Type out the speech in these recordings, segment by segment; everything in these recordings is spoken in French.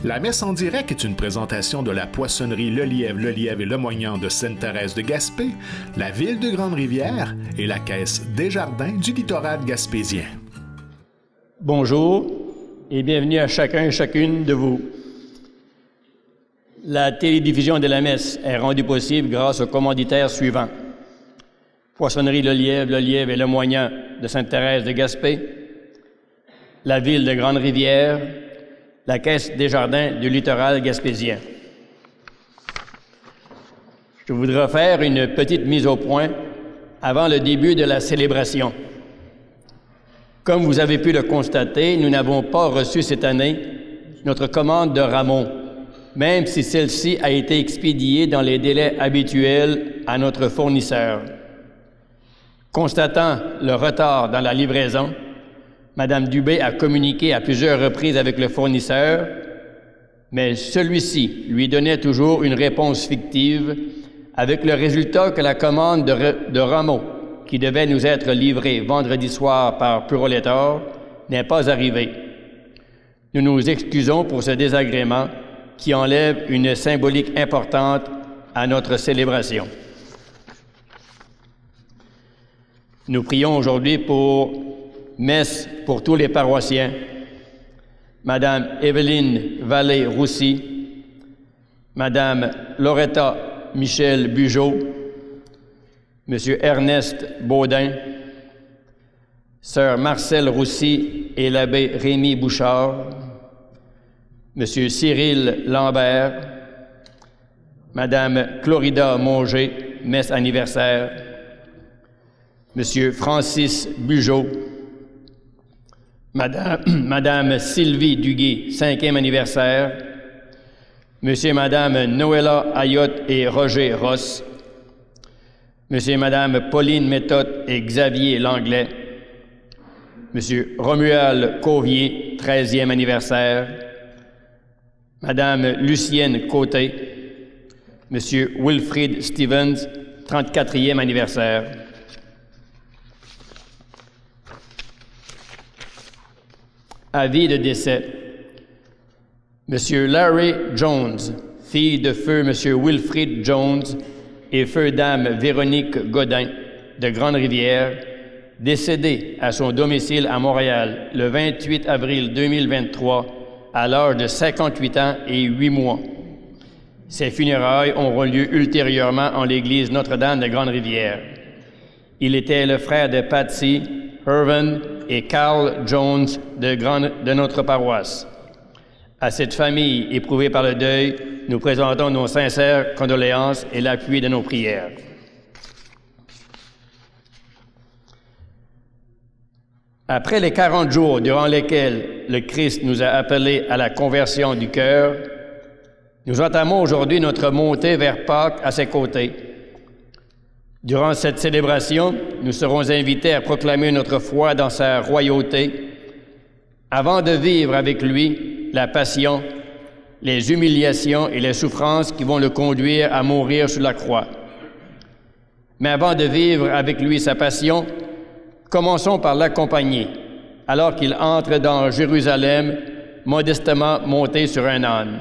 La messe en direct est une présentation de la poissonnerie Le Lièvre et Le Moignant de Sainte-Thérèse de Gaspé, la ville de Grande-Rivière et la caisse Desjardins du littoral gaspésien. Bonjour et bienvenue à chacun et chacune de vous. La télédiffusion de la messe est rendue possible grâce aux commanditaires suivants. Poissonnerie Le Lièvre et Le Moignant de Sainte-Thérèse de Gaspé, la ville de Grande-Rivière, la caisse Desjardins du littoral gaspésien. Je voudrais faire une petite mise au point avant le début de la célébration. Comme vous avez pu le constater, nous n'avons pas reçu cette année notre commande de rameaux, même si celle-ci a été expédiée dans les délais habituels à notre fournisseur. Constatant le retard dans la livraison, Mme Dubé a communiqué à plusieurs reprises avec le fournisseur, mais celui-ci lui donnait toujours une réponse fictive, avec le résultat que la commande de rameaux qui devait nous être livrée vendredi soir par Puroletor n'est pas arrivée. Nous nous excusons pour ce désagrément qui enlève une symbolique importante à notre célébration. Nous prions aujourd'hui pour messe pour tous les paroissiens, Madame Evelyne Vallée-Roussy, Madame Loretta Michel Bugeaud, Monsieur Ernest Baudin, Sœur Marcel Roussy et l'abbé Rémy Bouchard, Monsieur Cyril Lambert, Madame Chlorida Monger, messe anniversaire, Monsieur Francis Bugeaud, Madame Sylvie Duguay, 5e anniversaire, Monsieur et Madame Noëlla Ayotte et Roger Ross, Monsieur et Madame Pauline Méthode et Xavier Langlais, Monsieur Romuald Cauvier, 13e anniversaire, Madame Lucienne Côté, Monsieur Wilfrid Stevens, 34e anniversaire. Avis de décès. Monsieur Larry Jones, fille de feu Monsieur Wilfrid Jones et feu dame Véronique Godin de Grande-Rivière, décédé à son domicile à Montréal le 28 avril 2023 à l'âge de 58 ans et 8 mois. Ses funérailles auront lieu ultérieurement en l'église Notre-Dame de Grande-Rivière. Il était le frère de Patsy, Irvin et Carl Jones de notre paroisse. À cette famille éprouvée par le deuil, nous présentons nos sincères condoléances et l'appui de nos prières. Après les 40 jours durant lesquels le Christ nous a appelés à la conversion du cœur, nous entamons aujourd'hui notre montée vers Pâques à ses côtés. Durant cette célébration, nous serons invités à proclamer notre foi dans sa royauté, avant de vivre avec lui la passion, les humiliations et les souffrances qui vont le conduire à mourir sur la croix. Mais avant de vivre avec lui sa passion, commençons par l'accompagner, alors qu'il entre dans Jérusalem, modestement monté sur un âne.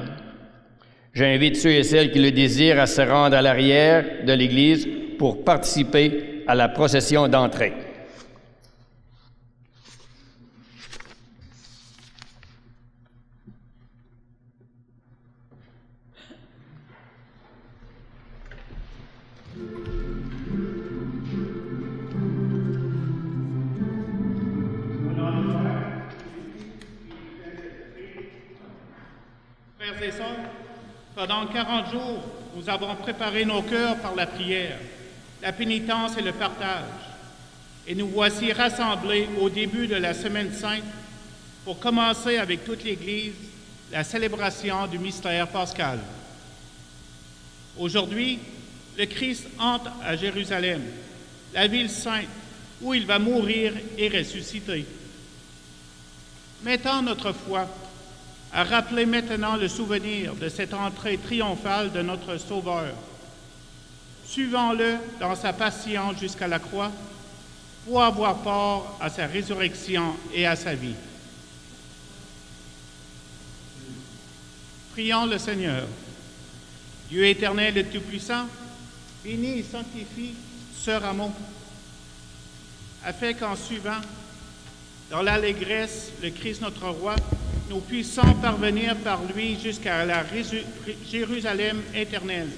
J'invite ceux et celles qui le désirent à se rendre à l'arrière de l'Église pour participer à la procession d'entrée. Frères et sœurs, pendant 40 jours, nous avons préparé nos cœurs par la prière, la pénitence et le partage. Et nous voici rassemblés au début de la Semaine sainte pour commencer avec toute l'Église la célébration du mystère pascal. Aujourd'hui, le Christ entre à Jérusalem, la ville sainte, où il va mourir et ressusciter. Mettons notre foi à rappeler maintenant le souvenir de cette entrée triomphale de notre Sauveur. Suivons-le dans sa passion jusqu'à la croix pour avoir part à sa résurrection et à sa vie. Prions le Seigneur. Dieu éternel et tout-puissant, bénis et sanctifie ce rameau, afin qu'en suivant, dans l'allégresse, le Christ notre Roi, nous puissions parvenir par lui jusqu'à la Jérusalem éternelle,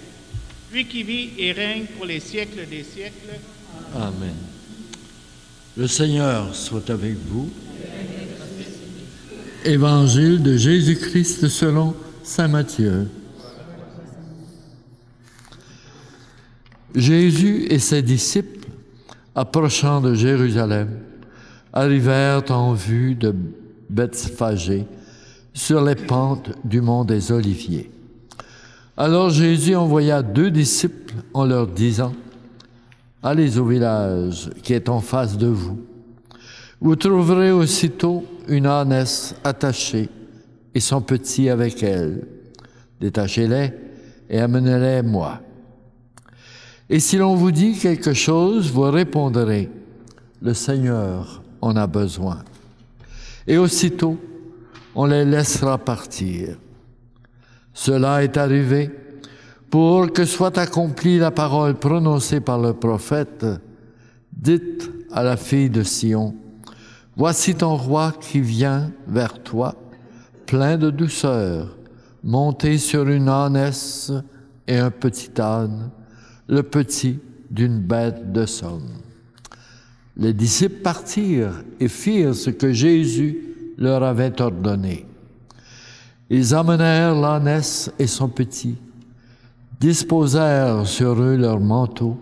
lui qui vit et règne pour les siècles des siècles. Amen. Le Seigneur soit avec vous. Évangile de Jésus-Christ selon saint Matthieu. Jésus et ses disciples, approchant de Jérusalem, arrivèrent en vue de Bethphagée, sur les pentes du mont des Oliviers. Alors Jésus envoya 2 disciples en leur disant: « Allez au village qui est en face de vous. Vous trouverez aussitôt une ânesse attachée et son petit avec elle. Détachez-les et amenez-les moi. Et si l'on vous dit quelque chose, vous répondrez: le Seigneur en a besoin. Et aussitôt, on les laissera partir. Cela est arrivé pour que soit accomplie la parole prononcée par le prophète. Dites à la fille de Sion: voici ton roi qui vient vers toi, plein de douceur, monté sur une ânesse et un petit âne, le petit d'une bête de somme. Les disciples partirent et firent ce que Jésus leur avait ordonné. Ils amenèrent l'ânesse et son petit, disposèrent sur eux leurs manteaux,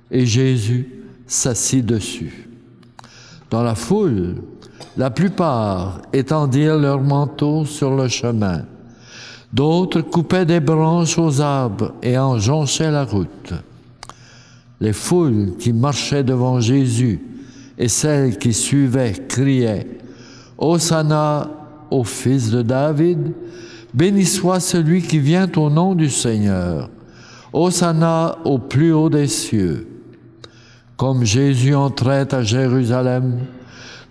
et Jésus s'assit dessus. Dans la foule, la plupart étendirent leurs manteaux sur le chemin. D'autres coupaient des branches aux arbres et en jonchaient la route. Les foules qui marchaient devant Jésus et celles qui suivaient criaient: « Hosanna au Fils de David, béni soit celui qui vient au nom du Seigneur. Hosanna au plus haut des cieux. » Comme Jésus entrait à Jérusalem,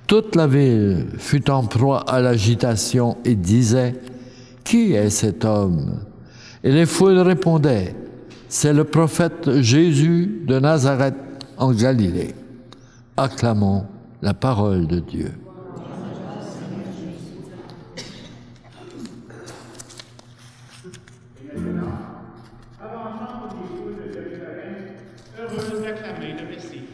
toute la ville fut en proie à l'agitation et disait: « Qui est cet homme ?» Et les foules répondaient: « C'est le prophète Jésus de Nazareth en Galilée. » Acclamons la parole de Dieu. Heureux d'acclamer le Messie.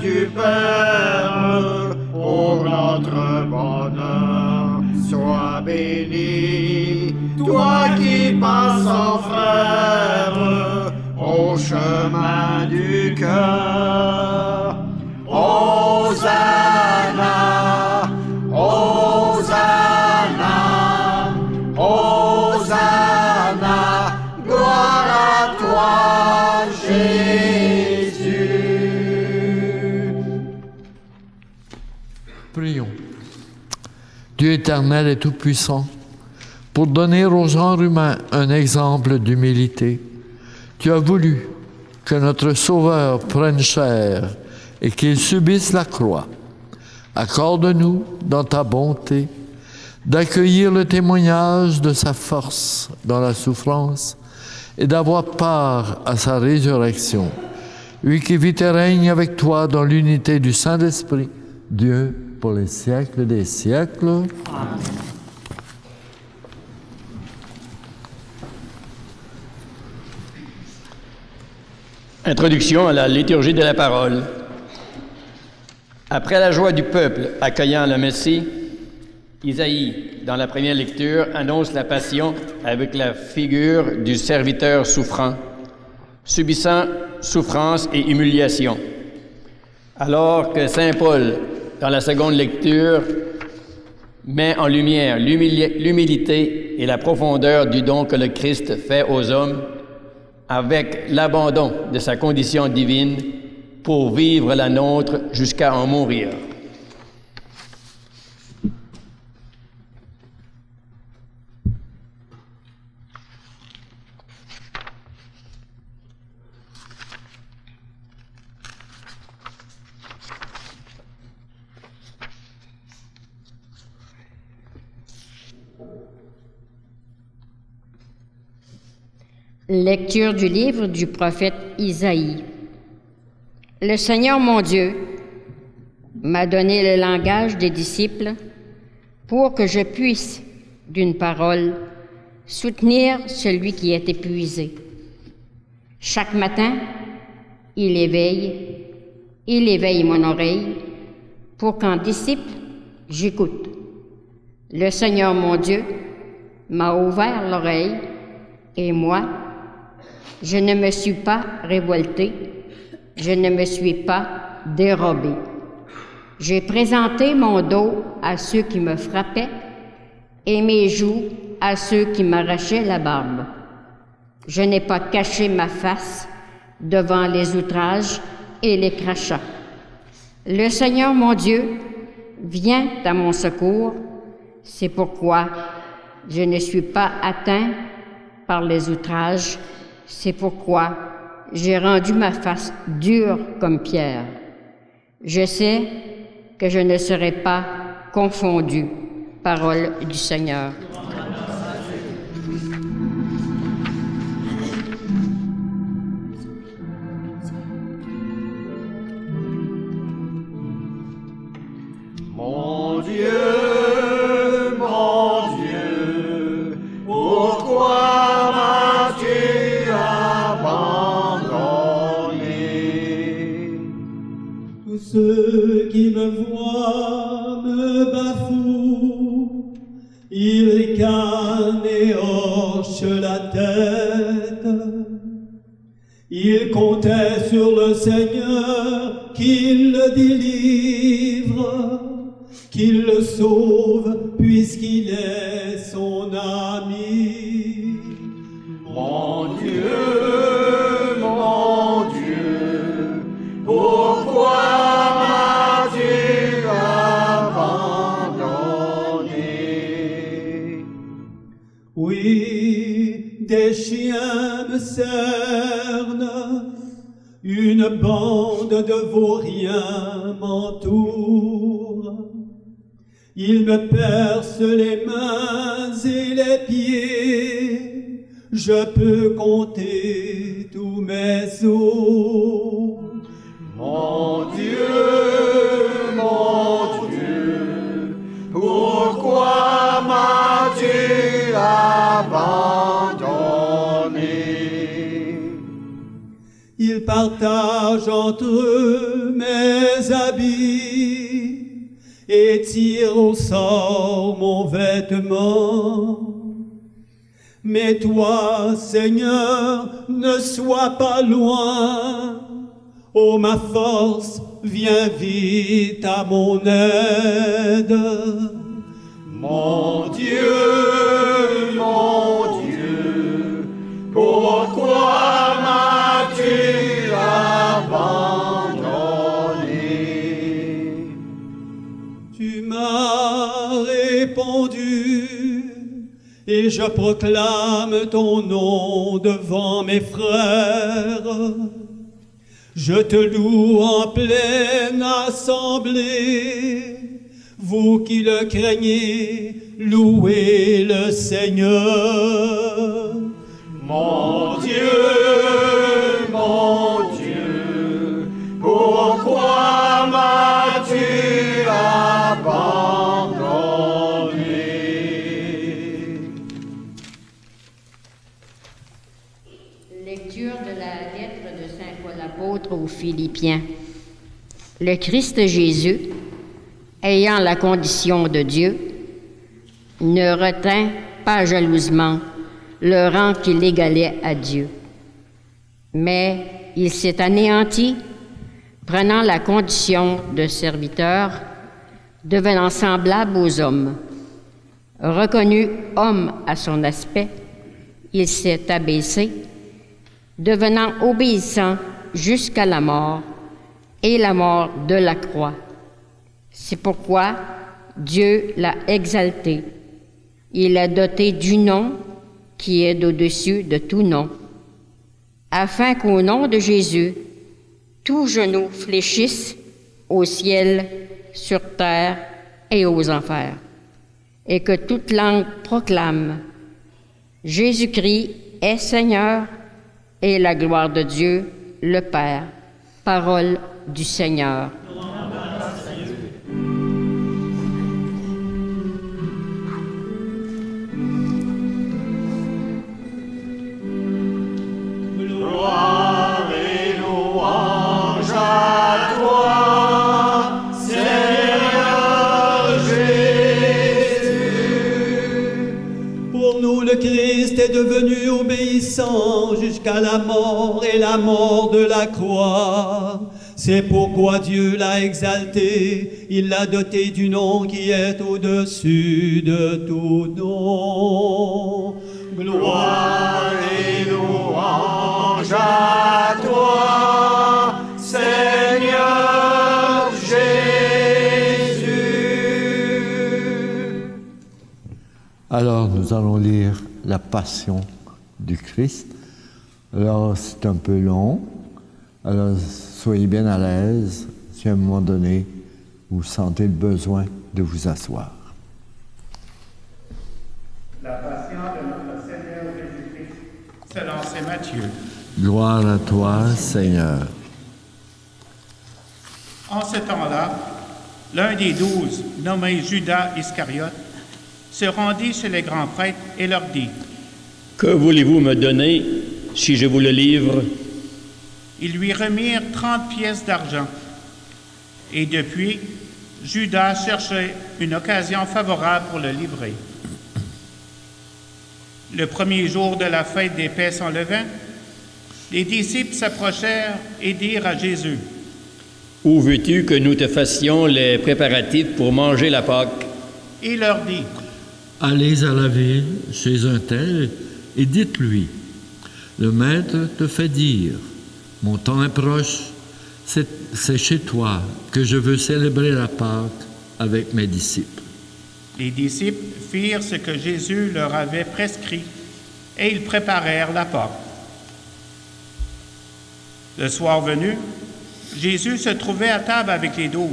Du Père, pour notre bonheur, sois béni, toi qui passes en frère au chemin du cœur. Hosanna, Hosanna, Hosanna, gloire à toi, Jésus. Prions. Dieu éternel et tout-puissant, pour donner au genre humain un exemple d'humilité, tu as voulu que notre Sauveur prenne chair et qu'il subisse la croix. Accorde-nous, dans ta bonté, d'accueillir le témoignage de sa force dans la souffrance et d'avoir part à sa résurrection. Lui qui vit et règne avec toi dans l'unité du Saint-Esprit, Dieu, pour les siècles des siècles. Amen. Introduction à la liturgie de la parole. Après la joie du peuple accueillant le Messie, Isaïe, dans la première lecture, annonce la passion avec la figure du serviteur souffrant, subissant souffrance et humiliation. Alors que saint Paul, dans la seconde lecture, met en lumière l'humilité et la profondeur du don que le Christ fait aux hommes avec l'abandon de sa condition divine pour vivre la nôtre jusqu'à en mourir. Lecture du livre du prophète Isaïe. Le Seigneur mon Dieu m'a donné le langage des disciples pour que je puisse, d'une parole, soutenir celui qui est épuisé. Chaque matin, il éveille mon oreille pour qu'en disciple, j'écoute. Le Seigneur mon Dieu m'a ouvert l'oreille et moi, je ne me suis pas révolté, je ne me suis pas dérobé. J'ai présenté mon dos à ceux qui me frappaient et mes joues à ceux qui m'arrachaient la barbe. Je n'ai pas caché ma face devant les outrages et les crachats. Le Seigneur mon Dieu vient à mon secours, c'est pourquoi je ne suis pas atteint par les outrages, c'est pourquoi j'ai rendu ma face dure comme pierre. Je sais que je ne serai pas confondu. Parole du Seigneur. Mon Dieu, pourquoi m'as-tu abandonné? Tous ceux qui me voient me bafouent, ils ricanent et hochent la tête. Ils comptaient sur le Seigneur qu'il le délivre, qu'il le sauve puisqu'il est son ami. Mon Dieu, pourquoi m'as-tu abandonné? Oui, des chiens me cernent, une bande de vauriens m'entoure. Ils me percent les mains et les pieds, je peux compter tous mes os. Mon Dieu, pourquoi m'as-tu abandonné? Ils partagent entre eux mes habits, et tire au sort mon vêtement. Mais toi, Seigneur, ne sois pas loin. Ô ma force, viens vite à mon aide. Mon Dieu, pourquoi m'as-tu abandonné? Tu m'as répondu, et je proclame ton nom devant mes frères. Je te loue en pleine assemblée. Vous qui le craignez, louez le Seigneur. Mon Dieu, pourquoi m'as-tu abandonné? Lecture de la lettre de Saint Paul apôtre aux Philippiens. Le Christ Jésus, ayant la condition de Dieu, ne retint pas jalousement le rang qui l'égalait à Dieu. Mais il s'est anéanti, prenant la condition de serviteur, devenant semblable aux hommes. Reconnu homme à son aspect, il s'est abaissé, devenant obéissant jusqu'à la mort, et la mort de la croix. C'est pourquoi Dieu l'a exalté. Il l'a doté du nom qui est au-dessus de tout nom, afin qu'au nom de Jésus, tout genou fléchisse au ciel, sur terre et aux enfers, et que toute langue proclame Jésus-Christ est Seigneur, et la gloire de Dieu, le Père. Parole du Seigneur. Gloire et louange à toi, Seigneur Jésus. Pour nous, le Christ est devenu obéissant jusqu'à la mort et la mort de la croix. C'est pourquoi Dieu l'a exalté, il l'a doté du nom qui est au-dessus de tout nom. Gloire et louange à toi, Seigneur Jésus. Alors, nous allons lire la Passion du Christ. Alors, c'est un peu long. Alors, soyez bien à l'aise si à un moment donné, vous sentez le besoin de vous asseoir. La passion de notre Seigneur Jésus-Christ, selon saint Matthieu. Gloire à toi, Seigneur. En ce temps-là, l'un des 12, nommé Judas Iscariote, se rendit chez les grands prêtres et leur dit: Que voulez-vous me donner si je vous le livre? Ils lui remirent 30 pièces d'argent. Et depuis, Judas cherchait une occasion favorable pour le livrer. Le premier jour de la fête des pains sans levain, les disciples s'approchèrent et dirent à Jésus: Où veux-tu que nous te fassions les préparatifs pour manger la Pâque? Et il leur dit: Allez à la ville, chez un tel, et dites-lui, le maître te fait dire, mon temps est proche, c'est chez toi que je veux célébrer la Pâque avec mes disciples. Les disciples firent ce que Jésus leur avait prescrit, et ils préparèrent la Pâque. Le soir venu, Jésus se trouvait à table avec les 12.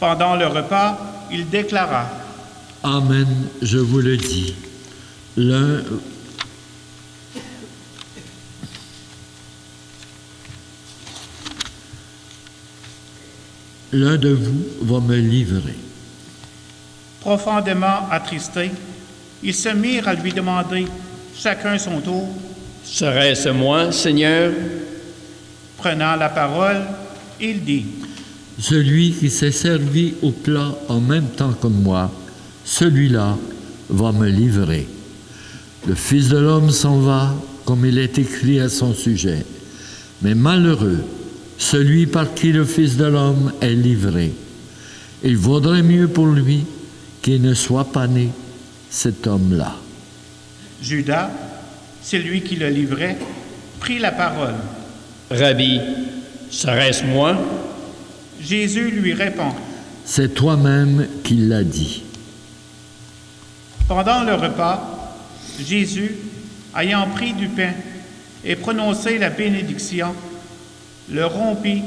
Pendant le repas, il déclara: Amen, je vous le dis, l'un de vous va me livrer. Profondément attristés, ils se mirent à lui demander, chacun son tour: Serait-ce moi, Seigneur? Prenant la parole, il dit: Celui qui s'est servi au plat en même temps que moi, celui-là va me livrer. Le Fils de l'homme s'en va, comme il est écrit à son sujet. Mais malheureux, celui par qui le Fils de l'homme est livré. Il vaudrait mieux pour lui qu'il ne soit pas né, cet homme-là. Judas, celui qui le livrait, prit la parole. Rabbi, serait-ce moi? Jésus lui répond. C'est toi-même qui l'as dit. Pendant le repas, Jésus, ayant pris du pain et prononcé la bénédiction, le rompit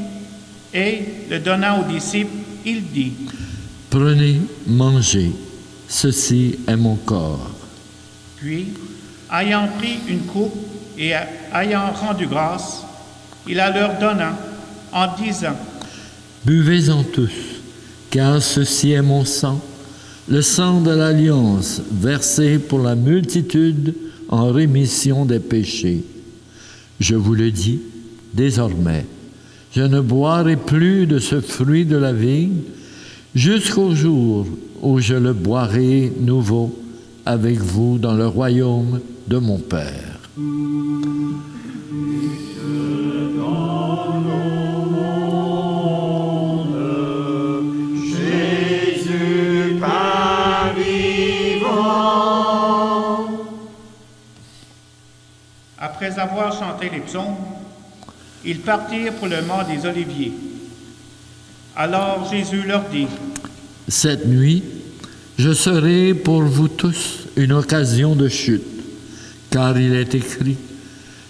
et, le donnant aux disciples, il dit: Prenez, mangez, ceci est mon corps. Puis, ayant pris une coupe et ayant rendu grâce, il la leur donna en disant: Buvez-en tous, car ceci est mon sang, le sang de l'Alliance, versé pour la multitude en rémission des péchés. Je vous le dis, désormais, je ne boirai plus de ce fruit de la vigne jusqu'au jour où je le boirai nouveau avec vous dans le royaume de mon Père. Jésus, pain vivant. Après avoir chanté les psaumes, ils partirent pour le mont des Oliviers. Alors Jésus leur dit: Cette nuit, je serai pour vous tous une occasion de chute, car il est écrit: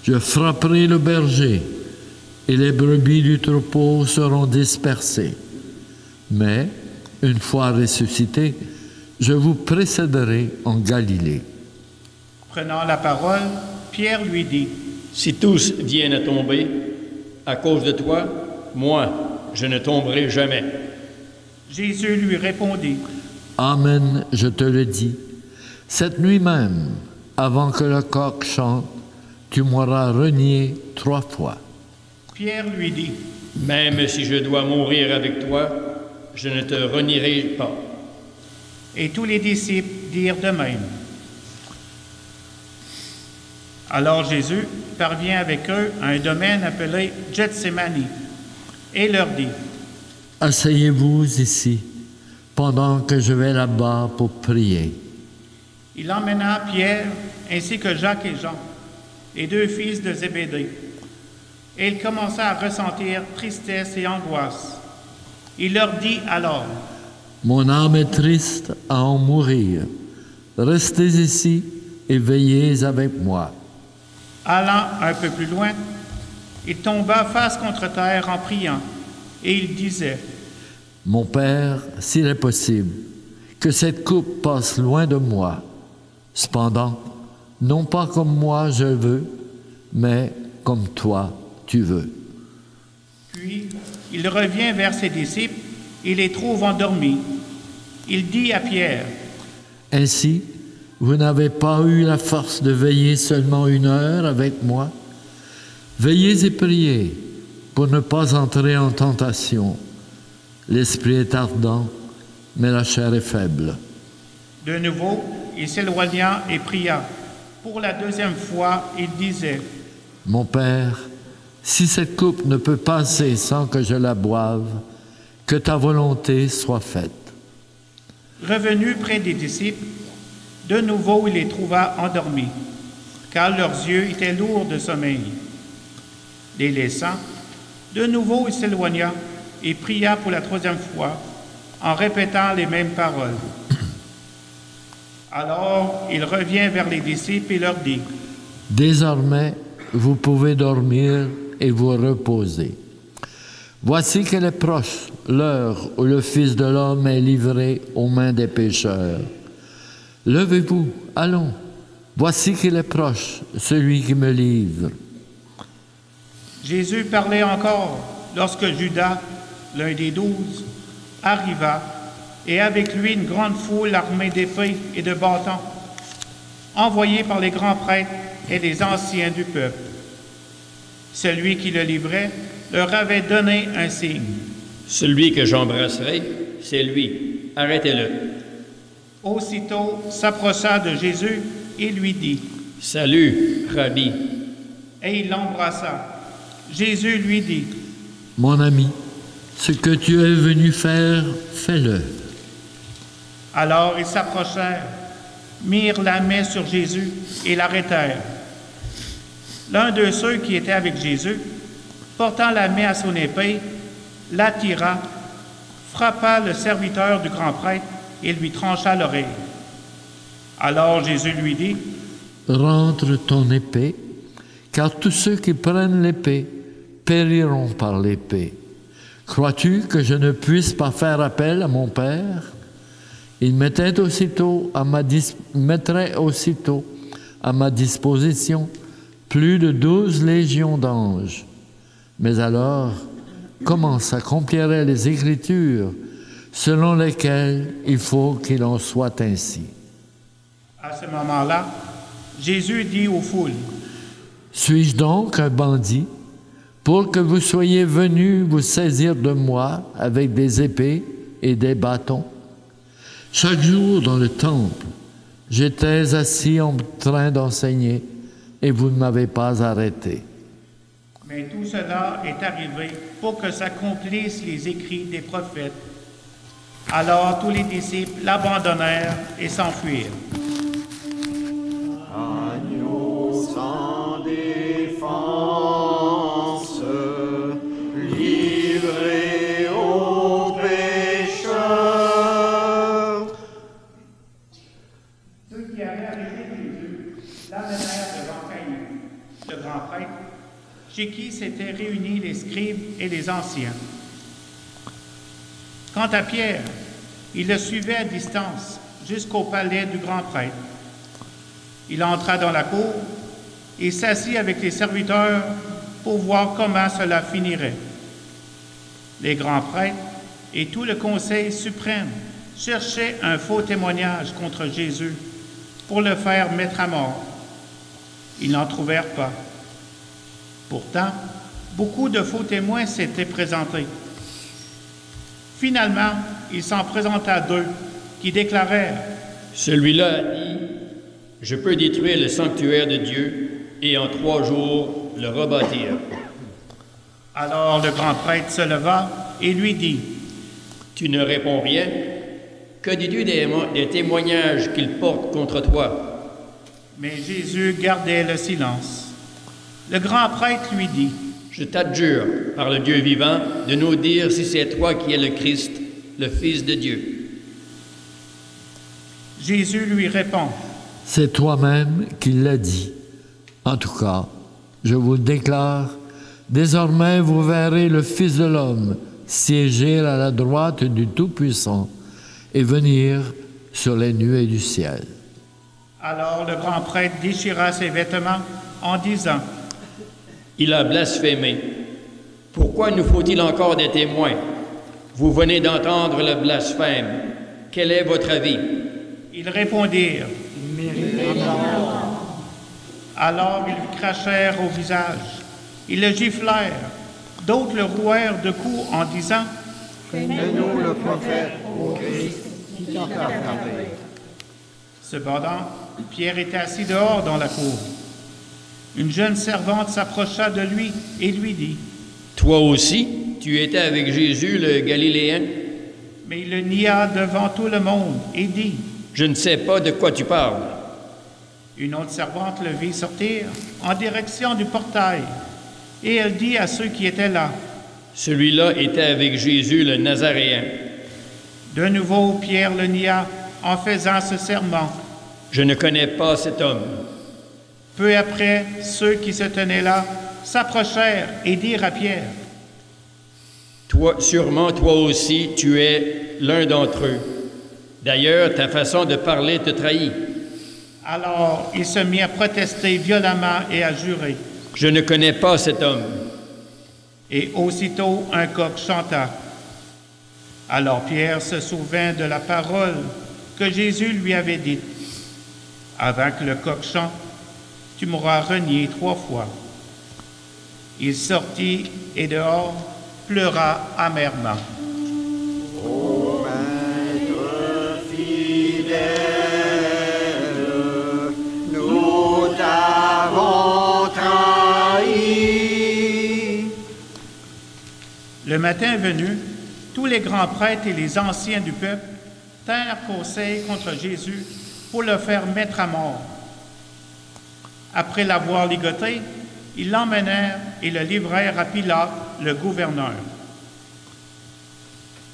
Je frapperai le berger, et les brebis du troupeau seront dispersées. Mais, une fois ressuscité, je vous précéderai en Galilée. Prenant la parole, Pierre lui dit: Si tous viennent à tomber à cause de toi, moi, je ne tomberai jamais. Jésus lui répondit: Amen, je te le dis. Cette nuit même, avant que le coq chante, tu m'auras renié 3 fois. Pierre lui dit: Même si je dois mourir avec toi, je ne te renierai pas. Et tous les disciples dirent de même. Alors Jésus parvient avec eux à un domaine appelé Gethsémani et leur dit: Asseyez-vous ici, pendant que je vais là-bas pour prier. Il emmena Pierre ainsi que Jacques et Jean, les 2 fils de Zébédée. Et il commença à ressentir tristesse et angoisse. Il leur dit alors: Mon âme est triste à en mourir. Restez ici et veillez avec moi. Allant un peu plus loin, il tomba face contre terre en priant, et il disait: Mon Père, s'il est possible, que cette coupe passe loin de moi. Cependant, non pas comme moi je veux, mais comme toi tu veux. Puis il revient vers ses disciples et les trouve endormis. Il dit à Pierre: Ainsi, vous n'avez pas eu la force de veiller seulement 1 heure avec moi? Veillez et priez pour ne pas entrer en tentation. L'esprit est ardent, mais la chair est faible. De nouveau, il s'éloigna et pria. Pour la 2e fois, il disait: Mon Père, si cette coupe ne peut passer sans que je la boive, que ta volonté soit faite. Revenu près des disciples, de nouveau il les trouva endormis, car leurs yeux étaient lourds de sommeil. Les laissant, de nouveau il s'éloigna et pria pour la 3e fois, en répétant les mêmes paroles. Alors il revient vers les disciples et leur dit: Désormais, vous pouvez dormir et vous reposer. Voici qu'elle est proche, l'heure où le Fils de l'homme est livré aux mains des pécheurs. Levez-vous, allons. Voici qu'il est proche, celui qui me livre. Jésus parlait encore lorsque Judas, l'un des 12, arriva, et avec lui une grande foule armée d'épées et de bâtons, envoyée par les grands prêtres et les anciens du peuple. Celui qui le livrait leur avait donné un signe. Celui que j'embrasserai, c'est lui. Arrêtez-le. Aussitôt s'approcha de Jésus et lui dit, « Salut, Rabbi. » Et il l'embrassa. Jésus lui dit, « Mon ami, ce que tu es venu faire, fais-le. » Alors ils s'approchèrent, mirent la main sur Jésus et l'arrêtèrent. L'un de ceux qui étaient avec Jésus, portant la main à son épée, l'attira, frappa le serviteur du grand prêtre et lui trancha l'oreille. Alors Jésus lui dit, « Rentre ton épée, car tous ceux qui prennent l'épée périront par l'épée. Crois-tu que je ne puisse pas faire appel à mon Père? Il mettrait aussitôt à ma disposition plus de 12 légions d'anges. Mais alors, comment s'accompliraient les Écritures selon lesquelles il faut qu'il en soit ainsi? » À ce moment-là, Jésus dit aux foules, « Suis-je donc un bandit pour que vous soyez venus vous saisir de moi avec des épées et des bâtons? Chaque jour dans le temple, j'étais assis en train d'enseigner et vous ne m'avez pas arrêté. » Mais tout cela est arrivé pour que s'accomplissent les écrits des prophètes. Alors tous les disciples l'abandonnèrent et s'enfuirent. Agneau sans défense, livré aux pécheurs. Ceux qui avaient arrêté Jésus l'amenèrent devant Caïn, le grand prêtre, chez qui s'étaient réunis les scribes et les anciens. Quant à Pierre, il le suivait à distance jusqu'au palais du grand prêtre. Il entra dans la cour et s'assit avec les serviteurs pour voir comment cela finirait. Les grands prêtres et tout le conseil suprême cherchaient un faux témoignage contre Jésus pour le faire mettre à mort. Ils n'en trouvèrent pas. Pourtant, beaucoup de faux témoins s'étaient présentés. Finalement, il s'en présenta 2 qui déclarèrent, « Celui-là a dit, je peux détruire le sanctuaire de Dieu et en 3 jours le rebâtir. » Alors le grand prêtre se leva et lui dit, « Tu ne réponds rien? Que dis-tu des témoignages qu'il porte contre toi? » Mais Jésus gardait le silence. Le grand prêtre lui dit, « Je t'adjure, par le Dieu vivant, de nous dire si c'est toi qui es le Christ, le Fils de Dieu. » Jésus lui répond, « C'est toi-même qui l'as dit. En tout cas, je vous le déclare, désormais vous verrez le Fils de l'homme siéger à la droite du Tout-Puissant et venir sur les nuées du ciel. » Alors le grand prêtre déchira ses vêtements en disant, « Il a blasphémé. Pourquoi nous faut-il encore des témoins? Vous venez d'entendre le blasphème. Quel est votre avis? » Ils répondirent, alors ils lui crachèrent au visage. Ils le giflèrent. D'autres le rouèrent de coups en disant, « Fais-nous le prophète, ô Christ, qui t'a frappé. » Cependant, Pierre était assis dehors dans la cour. Une jeune servante s'approcha de lui et lui dit, « Toi aussi, tu étais avec Jésus le Galiléen? » Mais il le nia devant tout le monde et dit, « Je ne sais pas de quoi tu parles. » Une autre servante le vit sortir en direction du portail, et elle dit à ceux qui étaient là, « Celui-là était avec Jésus le Nazaréen. » De nouveau, Pierre le nia en faisant ce serment. « Je ne connais pas cet homme. » Peu après, ceux qui se tenaient là s'approchèrent et dirent à Pierre, « Sûrement toi aussi, tu es l'un d'entre eux. D'ailleurs, ta façon de parler te trahit. » Alors il se mit à protester violemment et à jurer. « Je ne connais pas cet homme. » Et aussitôt un coq chanta. Alors Pierre se souvint de la parole que Jésus lui avait dite. « Avant que le coq chante, tu m'auras renié 3 fois. » Il sortit et dehors pleura amèrement. matin venu, tous les grands prêtres et les anciens du peuple tinrent conseil contre Jésus pour le faire mettre à mort. Après l'avoir ligoté, ils l'emmenèrent et le livrèrent à Pilate, le gouverneur.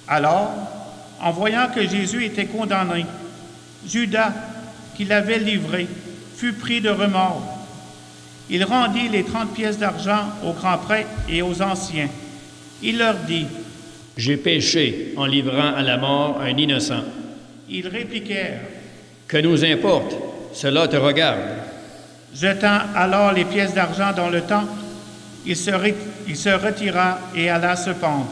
Alors, en voyant que Jésus était condamné, Judas, qui l'avait livré, fut pris de remords. Il rendit les 30 pièces d'argent aux grands prêtres et aux anciens. Il leur dit: « J'ai péché en livrant à la mort un innocent. » Ils répliquèrent: « Que nous importe? Cela te regarde. » Jetant alors les pièces d'argent dans le temple, il se retira et alla se pendre.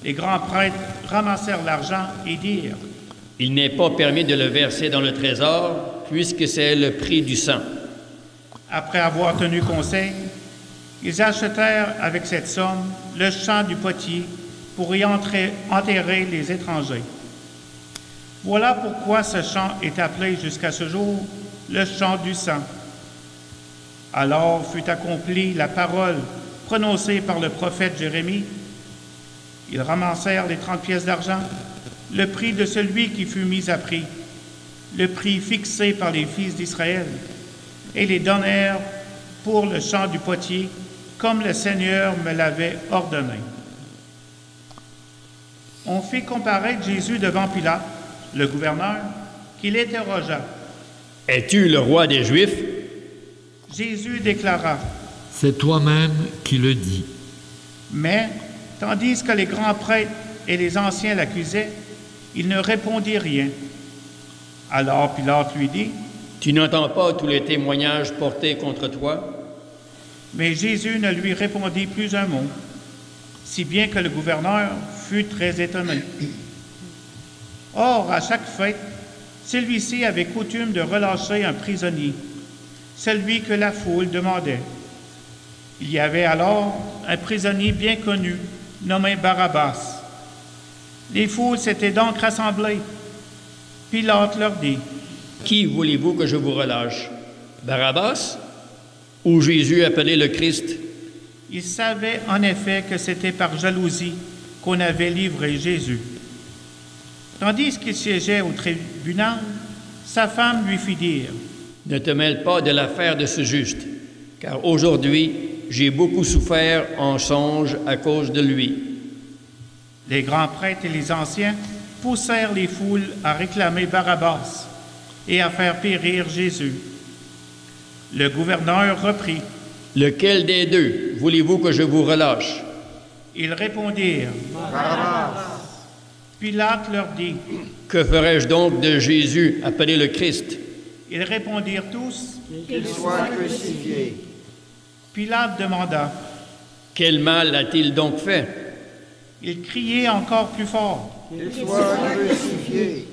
Les grands prêtres ramassèrent l'argent et dirent: « Il n'est pas permis de le verser dans le trésor, puisque c'est le prix du sang. » Après avoir tenu conseil, ils achetèrent avec cette somme le champ du potier pour y enterrer les étrangers. Voilà pourquoi ce champ est appelé jusqu'à ce jour le champ du sang. Alors fut accomplie la parole prononcée par le prophète Jérémie. Ils ramassèrent les 30 pièces d'argent, le prix de celui qui fut mis à prix, le prix fixé par les fils d'Israël, et les donnèrent pour le champ du potier, comme le Seigneur me l'avait ordonné. On fit comparaître Jésus devant Pilate, le gouverneur, qui l'interrogea. « Es-tu le roi des Juifs? » Jésus déclara: « C'est toi-même qui le dis. » Mais, tandis que les grands prêtres et les anciens l'accusaient, il ne répondit rien. Alors Pilate lui dit: « Tu n'entends pas tous les témoignages portés contre toi? » Mais Jésus ne lui répondit plus un mot, si bien que le gouverneur fut très étonné. Or, à chaque fête, celui-ci avait coutume de relâcher un prisonnier, celui que la foule demandait. Il y avait alors un prisonnier bien connu, nommé Barabbas. Les foules s'étaient donc rassemblées. Pilate leur dit: « Qui voulez-vous que je vous relâche? Barabbas ou Jésus appelé le Christ? » Il savait en effet que c'était par jalousie qu'on avait livré Jésus. Tandis qu'il siégeait au tribunal, sa femme lui fit dire: « Ne te mêle pas de l'affaire de ce juste, car aujourd'hui j'ai beaucoup souffert en songe à cause de lui. » Les grands prêtres et les anciens poussèrent les foules à réclamer Barabbas et à faire périr Jésus. Le gouverneur reprit: « Lequel des deux voulez-vous que je vous relâche? » Ils répondirent: Barabbas. Pilate leur dit: « Que ferais-je donc de Jésus appelé le Christ? » Ils répondirent tous: Qu'il soit crucifié. Pilate demanda: Quel mal a-t-il donc fait? Ils criaient encore plus fort: Qu'il soit crucifié.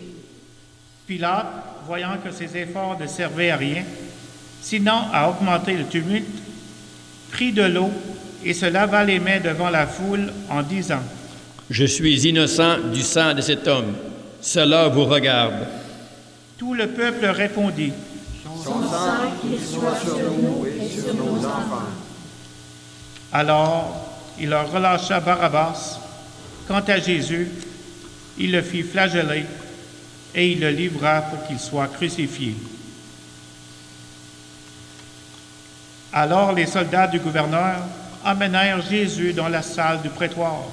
Pilate, voyant que ses efforts ne servaient à rien, sinon à augmenter le tumulte, prit de l'eau et se lava les mains devant la foule en disant: Je suis innocent du sang de cet homme. Cela vous regarde. Tout le peuple répondit: Son sang qu'il soit sur nous et sur nos enfants. Alors, il leur relâcha Barabbas. Quant à Jésus, il le fit flageller et il le livra pour qu'il soit crucifié. Alors les soldats du gouverneur emmenèrent Jésus dans la salle du prétoire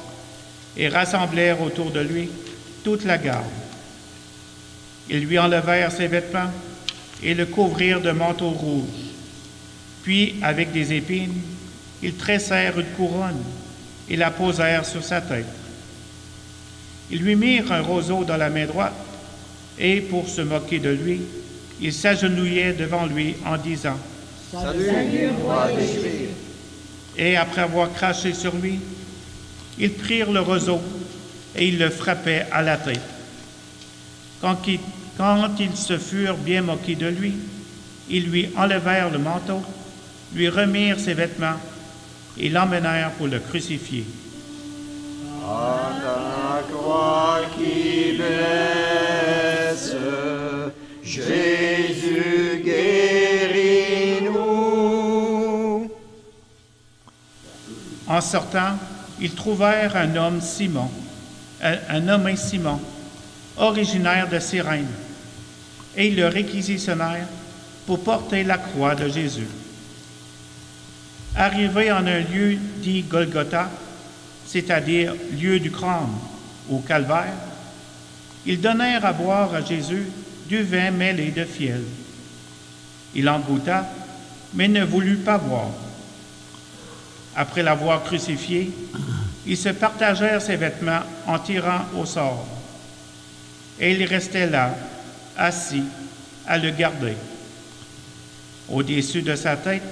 et rassemblèrent autour de lui toute la garde. Ils lui enlevèrent ses vêtements et le couvrirent de manteau rouge. Puis, avec des épines, ils tressèrent une couronne et la posèrent sur sa tête. Ils lui mirent un roseau dans la main droite et, pour se moquer de lui, ils s'agenouillaient devant lui en disant: Salut, roi des Juifs. Et après avoir craché sur lui, ils prirent le roseau et ils le frappaient à la tête. Quand ils se furent bien moqués de lui, ils lui enlevèrent le manteau, lui remirent ses vêtements et l'emmenèrent pour le crucifier. À ta croix qui blesse, Jésus guéris-nous. En sortant, ils trouvèrent un homme nommé Simon, originaire de Cyrène, et ils le réquisitionnèrent pour porter la croix de Jésus. Arrivés en un lieu dit Golgotha, c'est-à-dire lieu du crâne, au calvaire, ils donnèrent à boire à Jésus du vin mêlé de fiel. Il en goûta, mais ne voulut pas boire. Après l'avoir crucifié, ils se partagèrent ses vêtements en tirant au sort. Et ils restaient là, assis, à le garder. Au-dessus de sa tête,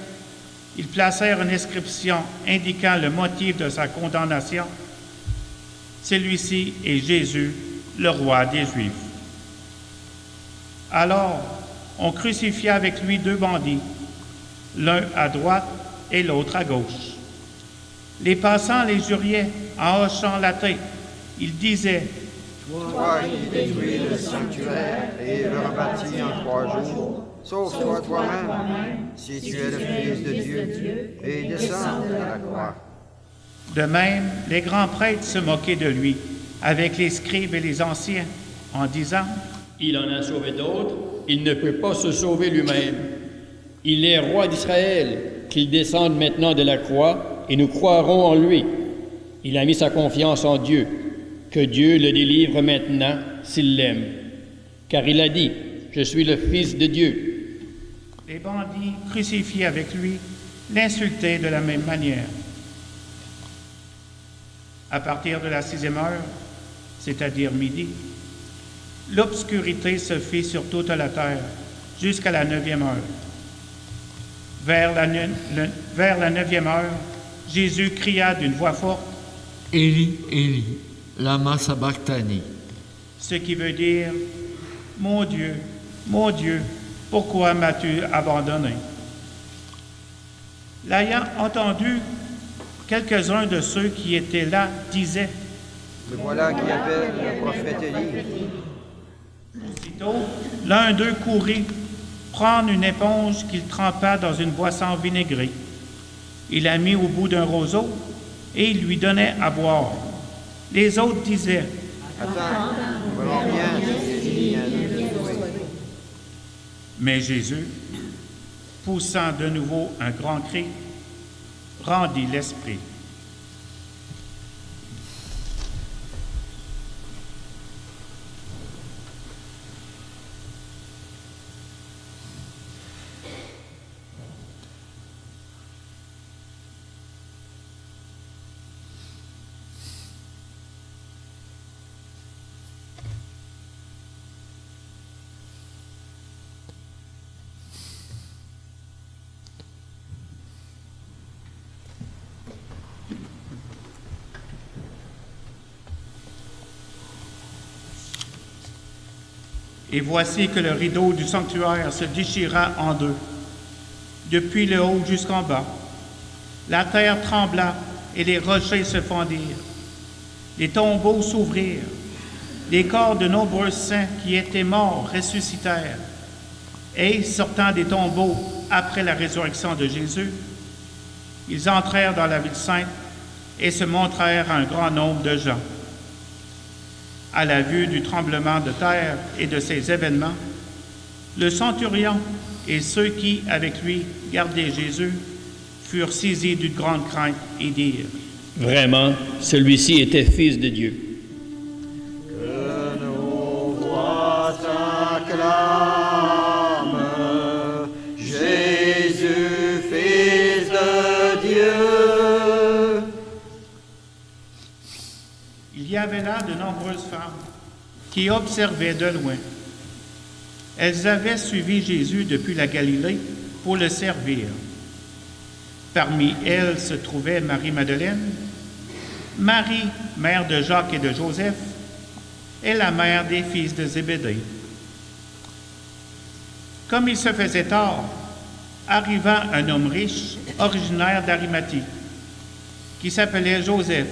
ils placèrent une inscription indiquant le motif de sa condamnation. Celui-ci est Jésus, le roi des Juifs. Alors, on crucifia avec lui 2 bandits, l'un à droite et l'autre à gauche. Les passants les juriaient en hochant la tête. Ils disaient: Toi qui détruis le sanctuaire et le rebâtis en 3 jours, sauve-toi toi-même, si tu es le Fils de Dieu, et descends de la croix. De même, les grands prêtres se moquaient de lui, avec les scribes et les anciens, en disant: Il en a sauvé d'autres, il ne peut pas se sauver lui-même. Il est roi d'Israël, qu'il descende maintenant de la croix, et nous croirons en lui. Il a mis sa confiance en Dieu, que Dieu le délivre maintenant s'il l'aime. Car il a dit: Je suis le Fils de Dieu. Les bandits crucifiés avec lui l'insultaient de la même manière. À partir de la 6e heure, c'est-à-dire midi, l'obscurité se fit sur toute la terre jusqu'à la 9e heure. Vers la 9e heure, Jésus cria d'une voix forte: Élie, Élie, lama sabachthani. Ce qui veut dire: mon Dieu, pourquoi m'as-tu abandonné? L'ayant entendu, quelques-uns de ceux qui étaient là disaient: Le voilà qui appelle le prophète Élie. Aussitôt, l'un d'eux courut prendre une éponge qu'il trempa dans une boisson vinaigrée. Il la mit au bout d'un roseau et il lui donnait à boire. Les autres disaient: Attends, nous verrons bien si Élie vient de le sauver. Mais Jésus, poussant de nouveau un grand cri, rendit l'esprit. Et voici que le rideau du sanctuaire se déchira en 2, depuis le haut jusqu'en bas. La terre trembla et les rochers se fendirent. Les tombeaux s'ouvrirent. Les corps de nombreux saints qui étaient morts ressuscitèrent. Et, sortant des tombeaux après la résurrection de Jésus, ils entrèrent dans la ville sainte et se montrèrent à un grand nombre de gens. À la vue du tremblement de terre et de ces événements, le centurion et ceux qui, avec lui, gardaient Jésus, furent saisis d'une grande crainte et dirent: Vraiment, celui-ci était Fils de Dieu. Que nos voix s'acclament, Jésus, Fils de Dieu. Il y avait là de nombreuses femmes qui observaient de loin. Elles avaient suivi Jésus depuis la Galilée pour le servir. Parmi elles se trouvaient Marie-Madeleine, Marie, mère de Jacques et de Joseph, et la mère des fils de Zébédée. Comme il se faisait tard, arriva un homme riche, originaire d'Arimathie, qui s'appelait Joseph,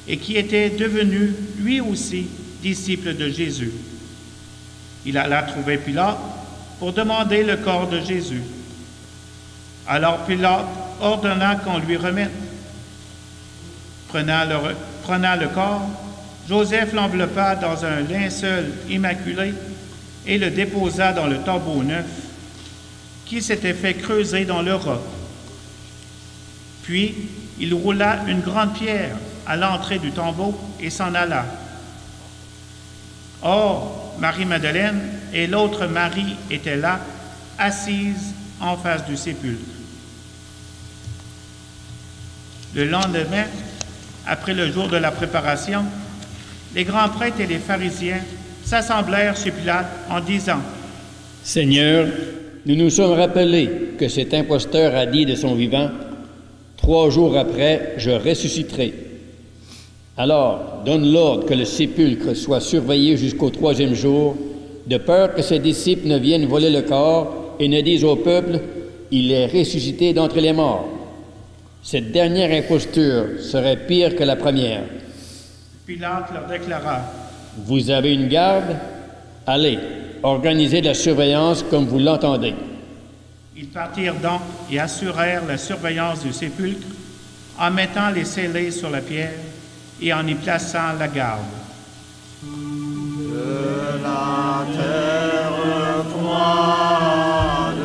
et qui était devenu, lui aussi, disciple de Jésus. Il alla trouver Pilate pour demander le corps de Jésus. Alors Pilate ordonna qu'on lui remette. Prenant le corps, Joseph l'enveloppa dans un linceul immaculé et le déposa dans le tombeau neuf qui s'était fait creuser dans le roc. Puis, il roula une grande pierre à l'entrée du tombeau et s'en alla. Or, Marie-Madeleine et l'autre Marie étaient là, assises en face du sépulcre. Le lendemain, après le jour de la préparation, les grands prêtres et les pharisiens s'assemblèrent chez Pilate en disant: « Seigneur, nous nous sommes rappelés que cet imposteur a dit de son vivant, « 3 jours après, je ressusciterai. » Alors, donne l'ordre que le sépulcre soit surveillé jusqu'au 3e jour, de peur que ses disciples ne viennent voler le corps et ne disent au peuple, « Il est ressuscité d'entre les morts. » Cette dernière imposture serait pire que la première. Pilate leur déclara: « Vous avez une garde? Allez, organisez la surveillance comme vous l'entendez. » Ils partirent donc et assurèrent la surveillance du sépulcre en mettant les scellés sur la pierre et en y plaçant la garde. De la terre froide,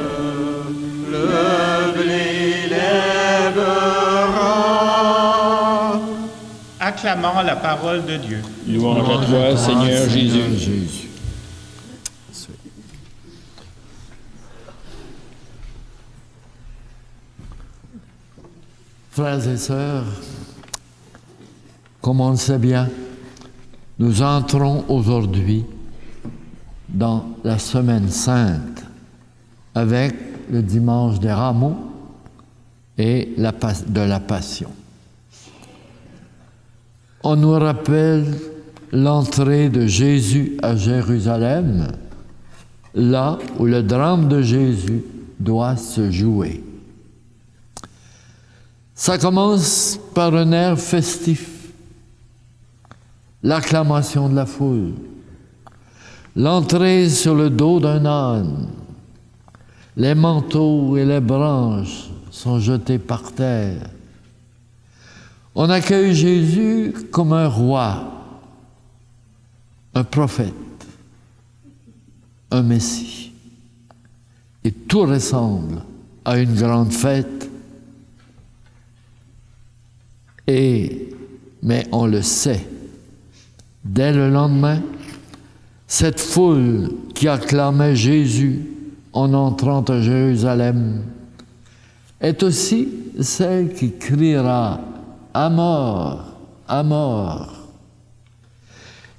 le blé lèvera. Acclamant la parole de Dieu. Louange à toi, Seigneur Jésus. Frères et sœurs, comme on le sait bien, nous entrons aujourd'hui dans la Semaine Sainte avec le dimanche des Rameaux et de la Passion. On nous rappelle l'entrée de Jésus à Jérusalem, là où le drame de Jésus doit se jouer. Ça commence par un air festif, l'acclamation de la foule, l'entrée sur le dos d'un âne, les manteaux et les branches sont jetés par terre. On accueille Jésus comme un roi, un prophète, un Messie. Et tout ressemble à une grande fête. Mais on le sait, dès le lendemain, cette foule qui acclamait Jésus en entrant à Jérusalem est aussi celle qui criera « à mort, à mort »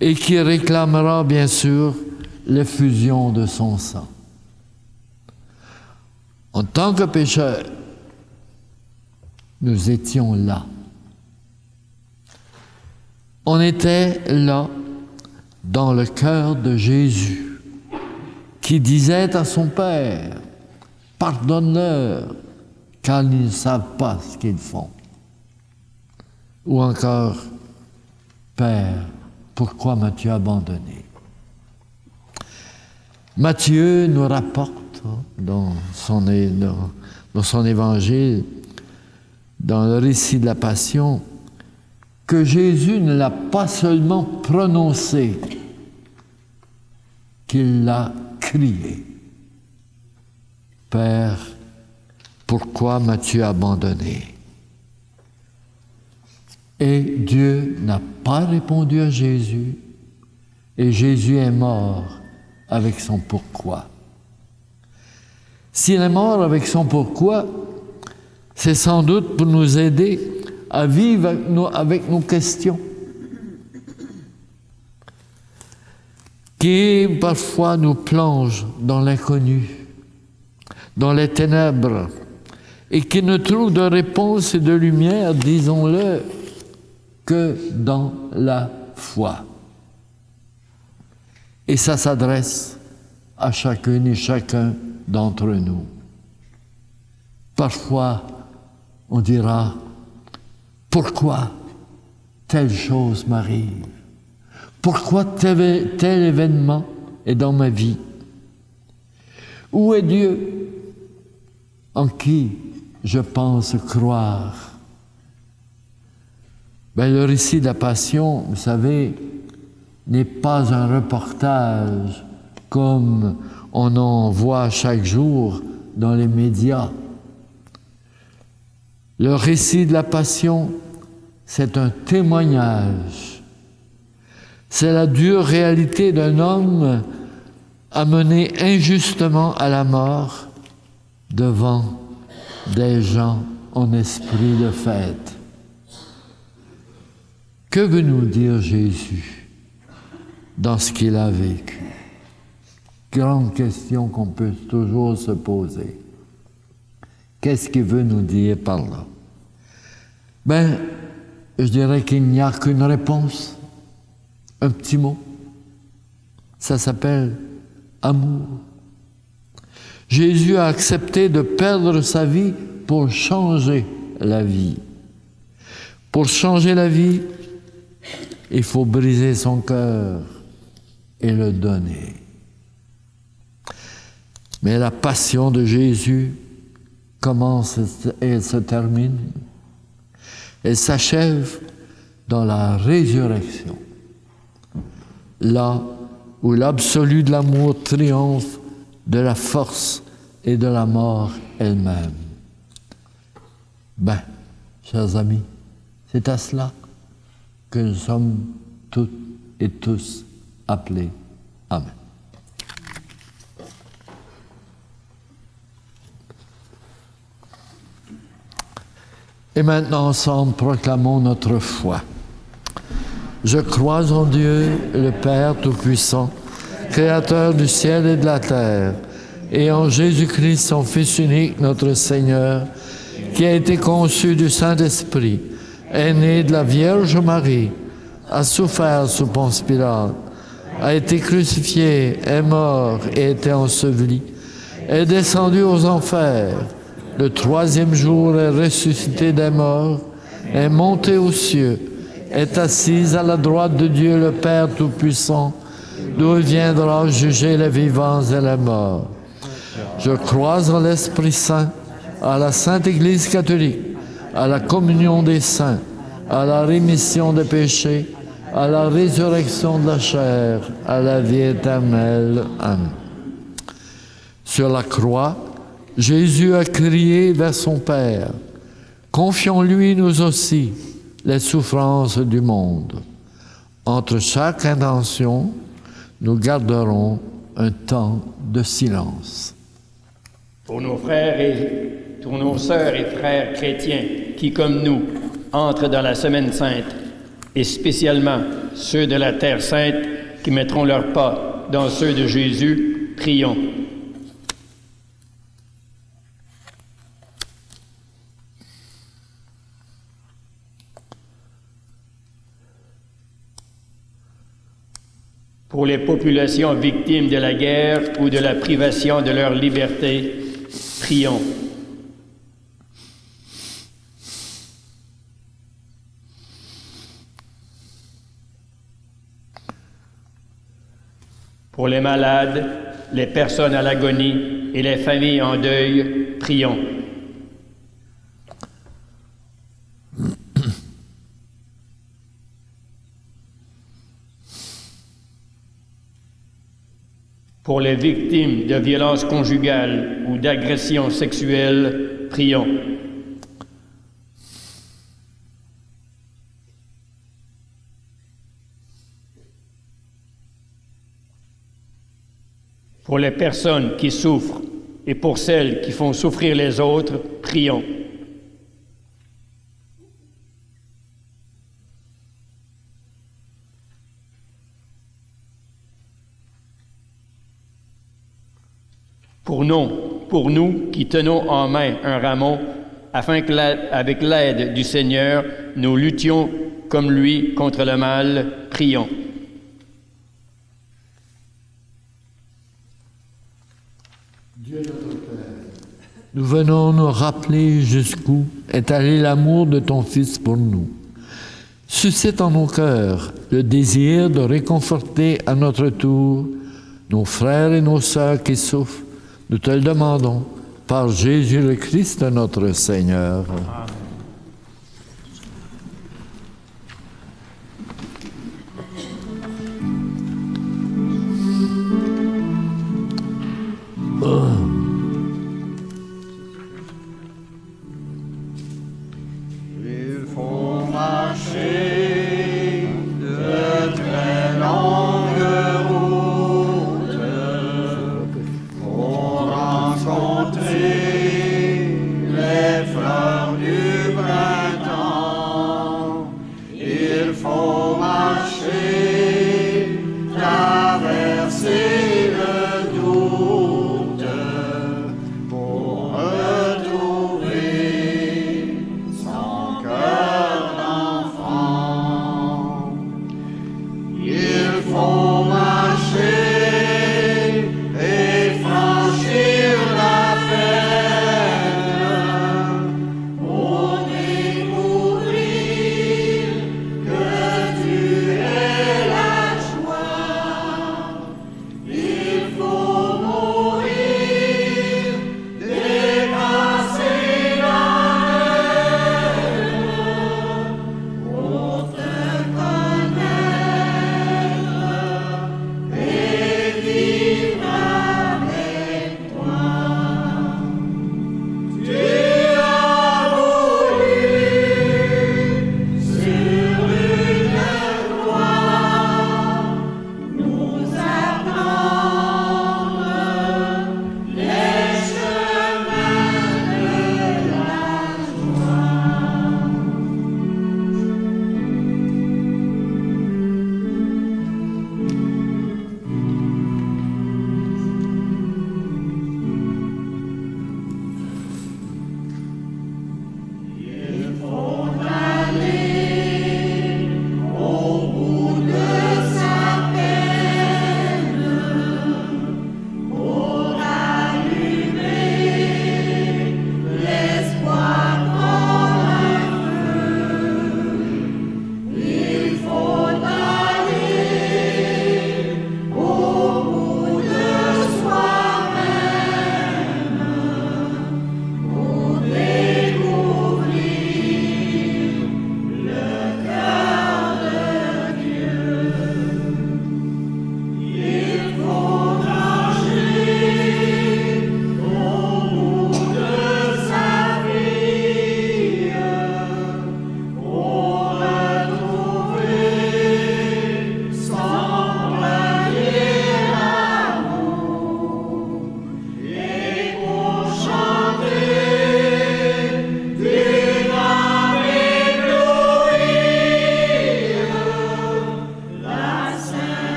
et qui réclamera bien sûr l'effusion de son sang. En tant que pécheurs, nous étions là. On était là, dans le cœur de Jésus, qui disait à son Père, « Pardonne-leur, car ils ne savent pas ce qu'ils font. » Ou encore, « Père, pourquoi m'as-tu abandonné? » Matthieu nous rapporte dans son évangile, dans le récit de la Passion, que Jésus ne l'a pas seulement prononcé, qu'il l'a crié. « Père, pourquoi m'as-tu abandonné? » Et Dieu n'a pas répondu à Jésus, et Jésus est mort avec son pourquoi. S'il est mort avec son pourquoi, c'est sans doute pour nous aider à vivre avec nos questions, qui parfois nous plongent dans l'inconnu, dans les ténèbres, et qui ne trouvent de réponse et de lumière, disons-le, que dans la foi. Et ça s'adresse à chacune et chacun d'entre nous. Parfois, on dira: pourquoi telle chose m'arrive? Pourquoi tel événement est dans ma vie? Où est Dieu en qui je pense croire? Ben, le récit de la Passion, vous savez, n'est pas un reportage comme on en voit chaque jour dans les médias. Le récit de la Passion, c'est un témoignage. C'est la dure réalité d'un homme amené injustement à la mort devant des gens en esprit de fête. Que veut nous dire Jésus dans ce qu'il a vécu? Grande question qu'on peut toujours se poser. Qu'est-ce qu'il veut nous dire par là? Ben, je dirais qu'il n'y a qu'une réponse, un petit mot. Ça s'appelle amour. Jésus a accepté de perdre sa vie pour changer la vie. Pour changer la vie, il faut briser son cœur et le donner. Mais la passion de Jésus commence et se termine. Elle s'achève dans la résurrection, là où l'absolu de l'amour triomphe de la force et de la mort elle-même. Ben, chers amis, c'est à cela que nous sommes toutes et tous appelés. Amen. Et maintenant, ensemble, proclamons notre foi. Je crois en Dieu, le Père Tout-Puissant, Créateur du ciel et de la terre, et en Jésus-Christ, son Fils unique, notre Seigneur, qui a été conçu du Saint-Esprit, est né de la Vierge Marie, a souffert sous Ponce Pilate, a été crucifié, est mort et été enseveli, est descendu aux enfers. Le troisième jour est ressuscité des morts, est monté aux cieux, est assis à la droite de Dieu le Père Tout-Puissant, d'où il viendra juger les vivants et les morts. Je crois en l'Esprit Saint, à la Sainte Église catholique, à la communion des saints, à la rémission des péchés, à la résurrection de la chair, à la vie éternelle. Amen. Sur la croix, Jésus a crié vers son Père. Confions-lui, nous aussi, les souffrances du monde. Entre chaque intention, nous garderons un temps de silence. Pour nos frères et pour nos sœurs et frères chrétiens qui, comme nous, entrent dans la Semaine Sainte, et spécialement ceux de la Terre Sainte qui mettront leurs pas dans ceux de Jésus, prions. Pour les populations victimes de la guerre ou de la privation de leur liberté, prions. Pour les malades, les personnes à l'agonie et les familles en deuil, prions. Pour les victimes de violences conjugales ou d'agressions sexuelles, prions. Pour les personnes qui souffrent et pour celles qui font souffrir les autres, prions. Pour nous qui tenons en main un rameau, afin que, avec l'aide du Seigneur, nous luttions comme lui contre le mal, prions. Dieu notre Père, nous venons nous rappeler jusqu'où est allé l'amour de ton Fils pour nous. Suscite en nos cœurs le désir de réconforter à notre tour nos frères et nos sœurs qui souffrent. Nous te le demandons par Jésus le Christ, notre Seigneur. Amen.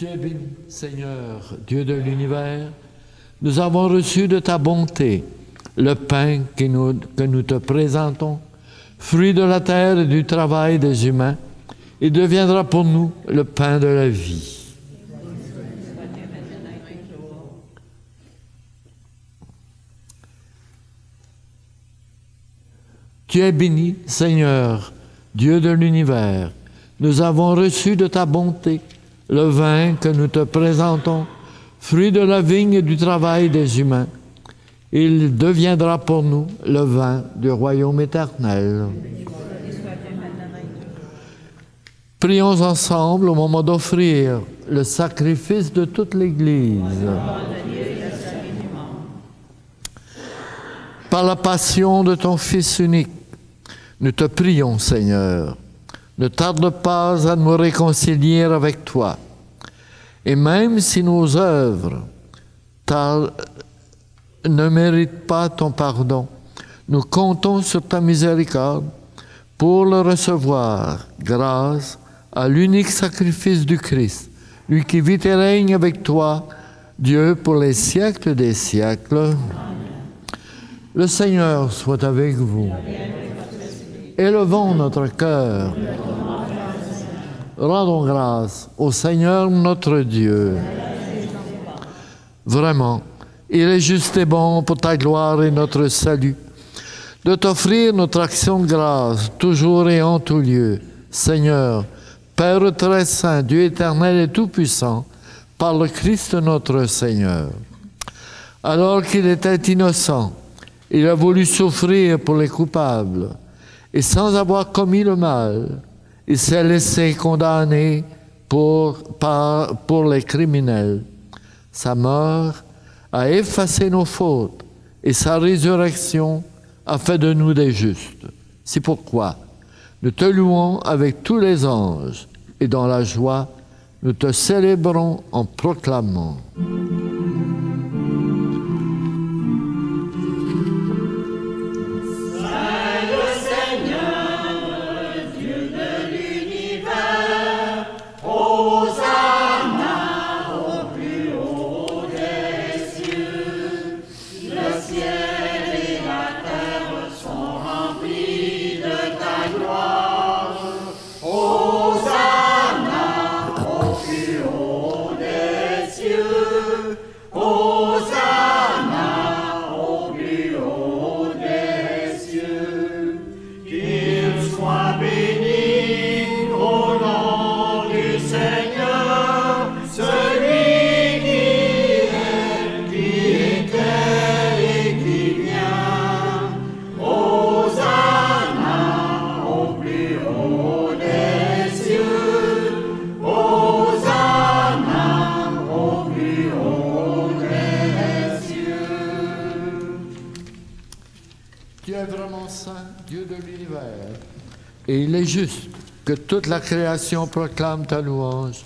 Tu es béni, Seigneur, Dieu de l'univers. Nous avons reçu de ta bonté le pain que nous te présentons, fruit de la terre et du travail des humains. Il deviendra pour nous le pain de la vie. Tu es béni, Seigneur, Dieu de l'univers. Nous avons reçu de ta bonté le vin que nous te présentons, fruit de la vigne et du travail des humains. Il deviendra pour nous le vin du royaume éternel. Prions ensemble au moment d'offrir le sacrifice de toute l'Église. Par la passion de ton Fils unique, nous te prions, Seigneur, ne tarde pas à nous réconcilier avec toi. Et même si nos œuvres ne méritent pas ton pardon, nous comptons sur ta miséricorde pour le recevoir grâce à l'unique sacrifice du Christ, lui qui vit et règne avec toi, Dieu, pour les siècles des siècles. Le Seigneur soit avec vous. Élevons notre cœur. Rendons grâce au Seigneur notre Dieu. Vraiment, il est juste et bon pour ta gloire et notre salut de t'offrir notre action de grâce toujours et en tout lieu. Seigneur, Père très saint, Dieu éternel et tout-puissant, par le Christ notre Seigneur. Alors qu'il était innocent, il a voulu souffrir pour les coupables, et sans avoir commis le mal, il s'est laissé condamner pour les criminels. Sa mort a effacé nos fautes, et sa résurrection a fait de nous des justes. C'est pourquoi nous te louons avec tous les anges, et dans la joie, nous te célébrons en proclamant. Et il est juste que toute la création proclame ta louange,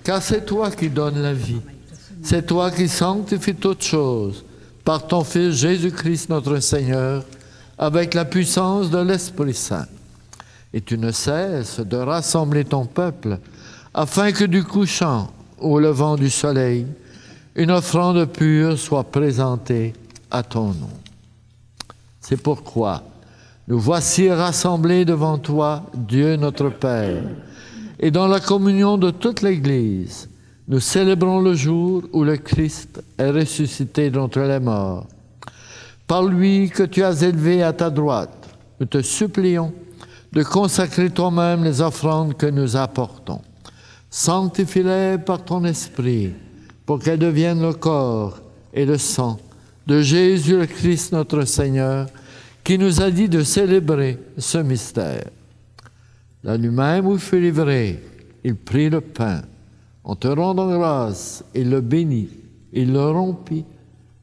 car c'est toi qui donnes la vie. C'est toi qui sanctifies toutes choses par ton Fils Jésus-Christ notre Seigneur, avec la puissance de l'Esprit Saint. Et tu ne cesses de rassembler ton peuple, afin que du couchant au levant du soleil, une offrande pure soit présentée à ton nom. C'est pourquoi nous voici rassemblés devant toi, Dieu notre Père, et dans la communion de toute l'Église, nous célébrons le jour où le Christ est ressuscité d'entre les morts. Par lui que tu as élevé à ta droite, nous te supplions de consacrer toi-même les offrandes que nous apportons. Sanctifie-les par ton Esprit, pour qu'elles deviennent le corps et le sang de Jésus le Christ notre Seigneur, qui nous a dit de célébrer ce mystère. La nuit même où il fut livré, il prit le pain. En te rendant grâce, il le bénit, il le rompit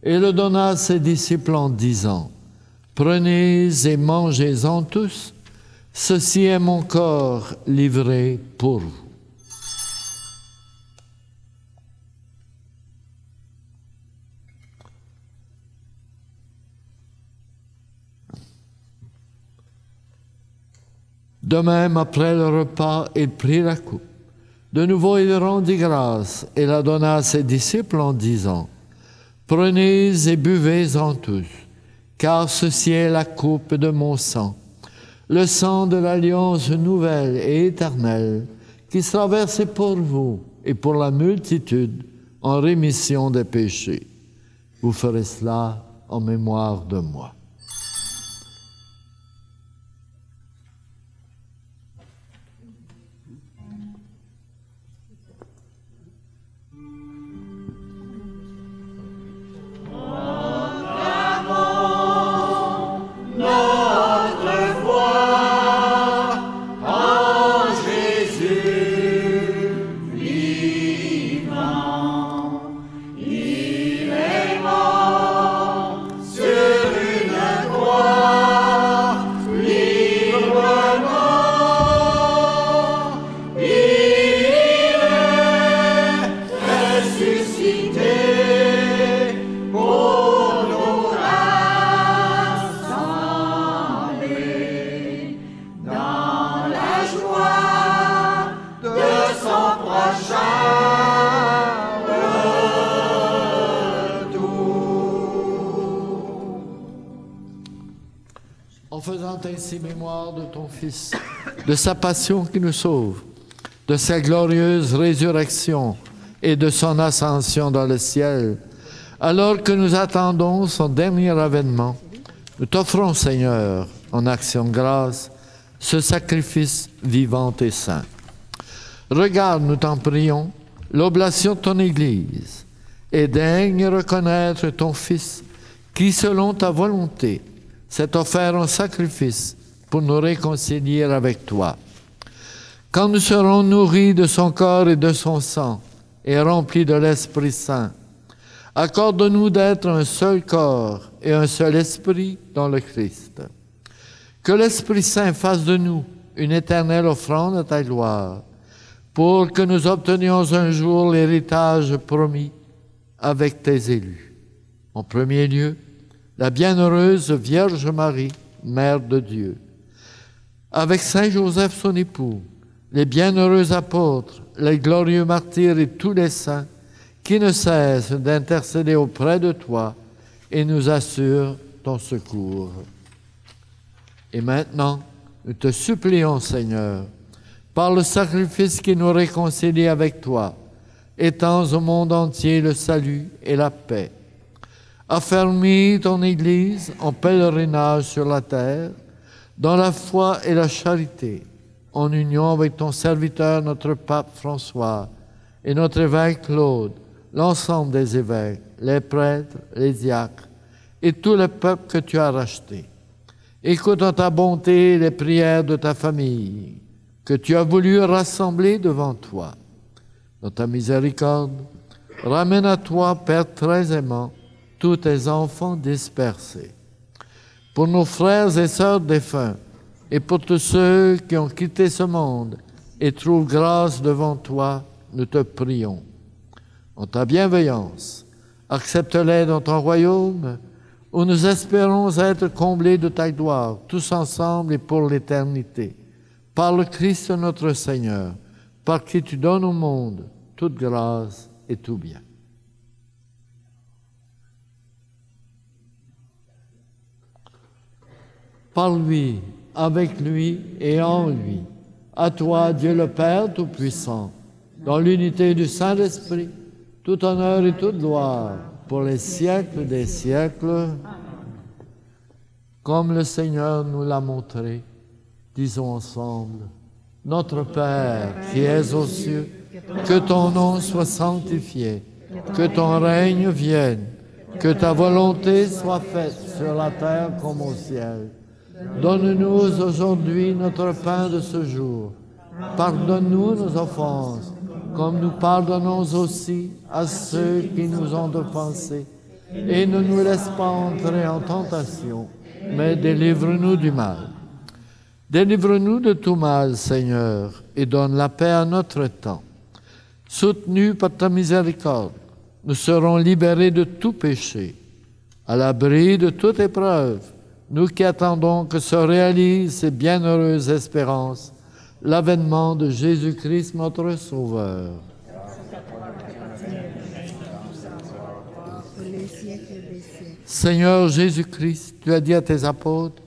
et le donna à ses disciples en disant, « Prenez et mangez-en tous, ceci est mon corps livré pour vous. » De même, après le repas, il prit la coupe. De nouveau, il rendit grâce et la donna à ses disciples en disant, « Prenez et buvez-en tous, car ceci est la coupe de mon sang, le sang de l'alliance nouvelle et éternelle, qui sera versé pour vous et pour la multitude en rémission des péchés. Vous ferez cela en mémoire de moi. » En faisant ainsi mémoire de ton Fils, de sa passion qui nous sauve, de sa glorieuse résurrection et de son ascension dans le ciel, alors que nous attendons son dernier avènement, nous t'offrons, Seigneur, en action de grâce, ce sacrifice vivant et saint. Regarde, nous t'en prions, l'oblation de ton Église, et daigne reconnaître ton Fils, qui, selon ta volonté, s'est offert en sacrifice pour nous réconcilier avec toi. Quand nous serons nourris de son corps et de son sang, et remplis de l'Esprit Saint, accorde-nous d'être un seul corps et un seul esprit dans le Christ. Que l'Esprit Saint fasse de nous une éternelle offrande à ta gloire, pour que nous obtenions un jour l'héritage promis avec tes élus. En premier lieu, la bienheureuse Vierge Marie, Mère de Dieu, avec Saint Joseph son époux, les bienheureux apôtres, les glorieux martyrs et tous les saints qui ne cessent d'intercéder auprès de toi et nous assurent ton secours. Et maintenant, nous te supplions, Seigneur, par le sacrifice qui nous réconcilie avec toi, étends au monde entier le salut et la paix. Affermis ton Église en pèlerinage sur la terre, dans la foi et la charité, en union avec ton serviteur, notre pape François, et notre évêque Claude, l'ensemble des évêques, les prêtres, les diacres, et tout le peuple que tu as racheté. Écoute en ta bonté les prières de ta famille, que tu as voulu rassembler devant toi. Dans ta miséricorde, ramène à toi, Père très aimant, tous tes enfants dispersés. Pour nos frères et sœurs défunts, et pour tous ceux qui ont quitté ce monde et trouvent grâce devant toi, nous te prions. En ta bienveillance, accepte-les dans ton royaume, où nous espérons être comblés de ta gloire, tous ensemble et pour l'éternité. Par le Christ notre Seigneur, par qui tu donnes au monde toute grâce et tout bien. Par lui, avec lui et en lui, à toi, Dieu le Père Tout-Puissant, dans l'unité du Saint-Esprit, tout honneur et toute gloire, pour les siècles des siècles. Comme le Seigneur nous l'a montré, disons ensemble, Notre Père qui es aux cieux, que ton nom soit sanctifié, que ton règne vienne, que ta volonté soit faite sur la terre comme au ciel. Donne-nous aujourd'hui notre pain de ce jour. Pardonne-nous nos offenses, comme nous pardonnons aussi à ceux qui nous ont offensés. Et ne nous laisse pas entrer en tentation, mais délivre-nous du mal. Délivre-nous de tout mal, Seigneur, et donne la paix à notre temps. Soutenus par ta miséricorde, nous serons libérés de tout péché, à l'abri de toute épreuve, nous qui attendons que se réalisent ces bienheureuses espérances, l'avènement de Jésus-Christ, notre Sauveur. Seigneur Jésus-Christ, tu as dit à tes apôtres,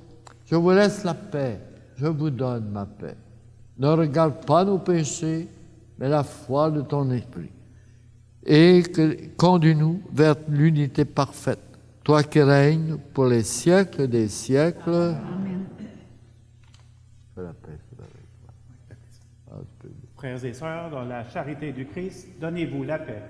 je vous laisse la paix, je vous donne ma paix. Ne regarde pas nos péchés, mais la foi de ton esprit. Et conduis-nous vers l'unité parfaite, toi qui règnes pour les siècles des siècles. Amen. Que la paix soit avec toi. Frères et sœurs, dans la charité du Christ, donnez-vous la paix.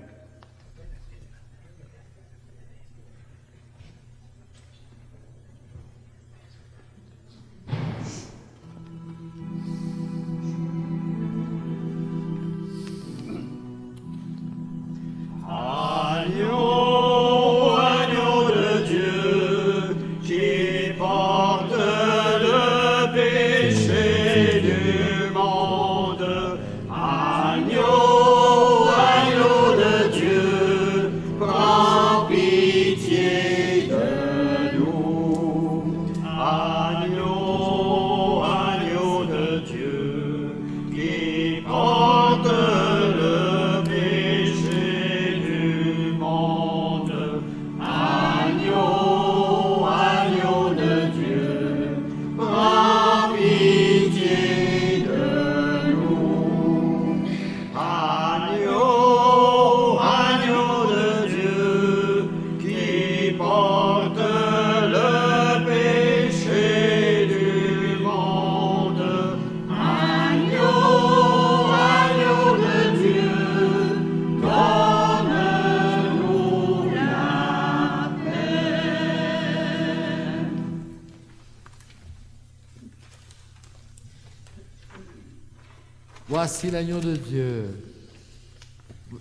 Voici l'agneau de Dieu.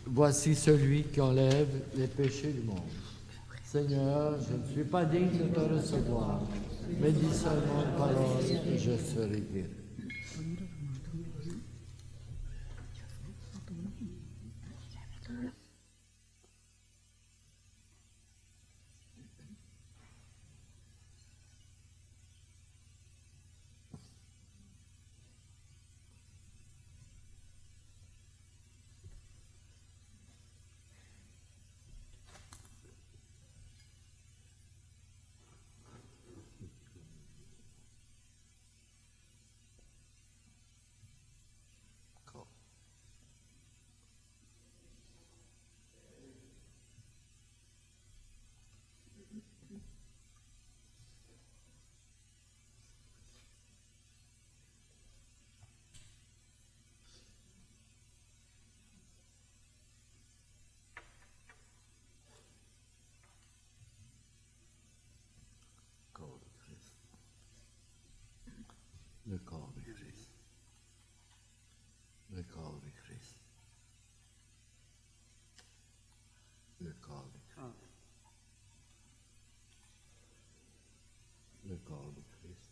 Voici celui qui enlève les péchés du monde. Seigneur, je ne suis pas digne de te recevoir, mais dis seulement une parole et je serai guéri. Le corps du Christ. Le corps du Christ. Le corps du Christ. Le corps du Christ. Le corps du Christ.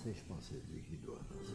Je pense que c'est lui qui doit faire ça.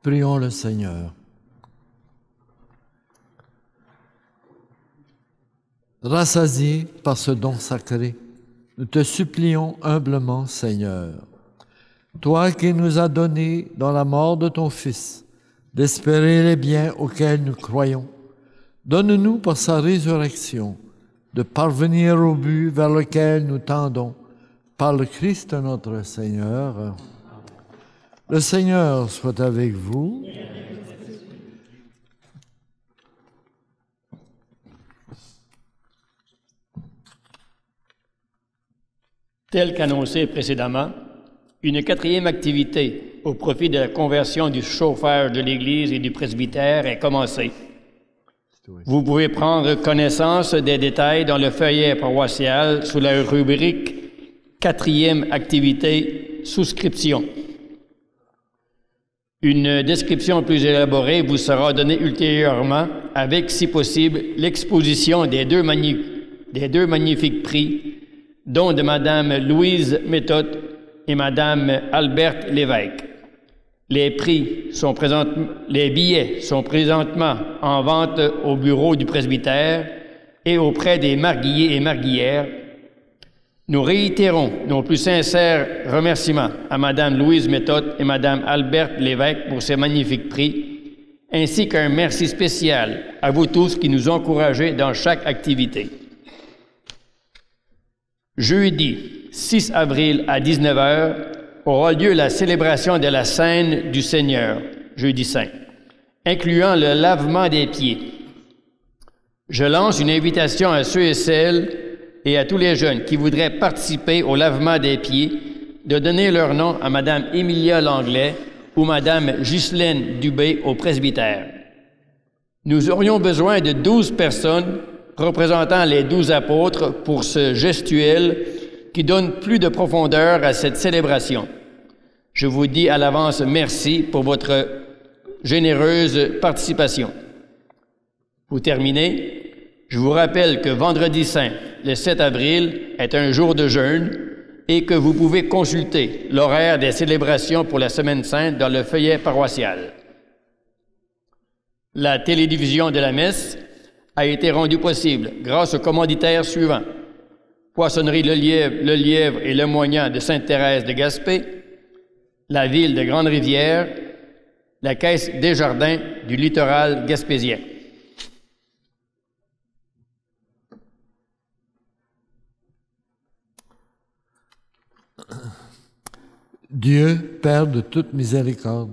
Prions le Seigneur. Rassasiés par ce don sacré, nous te supplions humblement, Seigneur, toi qui nous as donné dans la mort de ton Fils d'espérer les biens auxquels nous croyons, donne-nous par sa résurrection de parvenir au but vers lequel nous tendons par le Christ notre Seigneur. Le Seigneur soit avec vous. Tel qu'annoncé précédemment, une quatrième activité au profit de la conversion du chauffage de l'Église et du presbytère est commencée. Vous pouvez prendre connaissance des détails dans le feuillet paroissial sous la rubrique « Quatrième activité, souscription ». Une description plus élaborée vous sera donnée ultérieurement avec, si possible, l'exposition des deux magnifiques prix, dont de Mme Louise Méthode et Mme Alberte Lévesque. Les billets sont présentement en vente au bureau du presbytère et auprès des marguilliers et marguillières. Nous réitérons nos plus sincères remerciements à Mme Louise Méthode et Mme Alberte Lévesque pour ces magnifiques prix, ainsi qu'un merci spécial à vous tous qui nous encouragez dans chaque activité. Jeudi 6 avril à 19h aura lieu la célébration de la Cène du Seigneur, jeudi saint, incluant le lavement des pieds. Je lance une invitation à ceux et celles et à tous les jeunes qui voudraient participer au lavement des pieds de donner leur nom à Mme Émilia Langlais ou Mme Ghislaine Dubé au presbytère. Nous aurions besoin de 12 personnes représentant les 12 apôtres pour ce gestuel qui donne plus de profondeur à cette célébration. Je vous dis à l'avance merci pour votre généreuse participation. Pour terminer, je vous rappelle que Vendredi Saint, le 7 avril, est un jour de jeûne et que vous pouvez consulter l'horaire des célébrations pour la Semaine Sainte dans le feuillet paroissial. La télédiffusion de la messe a été rendue possible grâce aux commanditaires suivants: Poissonnerie Le Lièvre et Le Moignant de Sainte-Thérèse de Gaspé, la Ville de Grande-Rivière, la Caisse Desjardins du littoral gaspésien. Dieu, Père de toute miséricorde,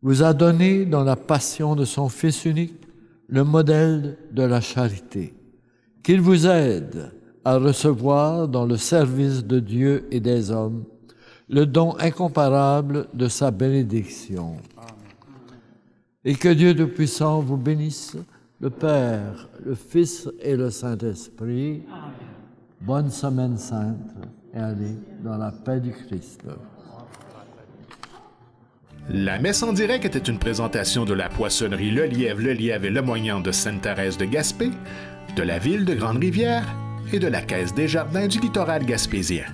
vous a donné dans la passion de son Fils unique le modèle de la charité. Qu'il vous aide à recevoir dans le service de Dieu et des hommes le don incomparable de sa bénédiction. Et que Dieu Tout-Puissant vous bénisse, le Père, le Fils et le Saint-Esprit. Bonne Semaine Sainte et allez dans la paix du Christ. La messe en direct était une présentation de la poissonnerie Le Lièvre et Le Moignant de Sainte-Thérèse de Gaspé, de la Ville de Grande-Rivière et de la Caisse Desjardins du littoral gaspésien.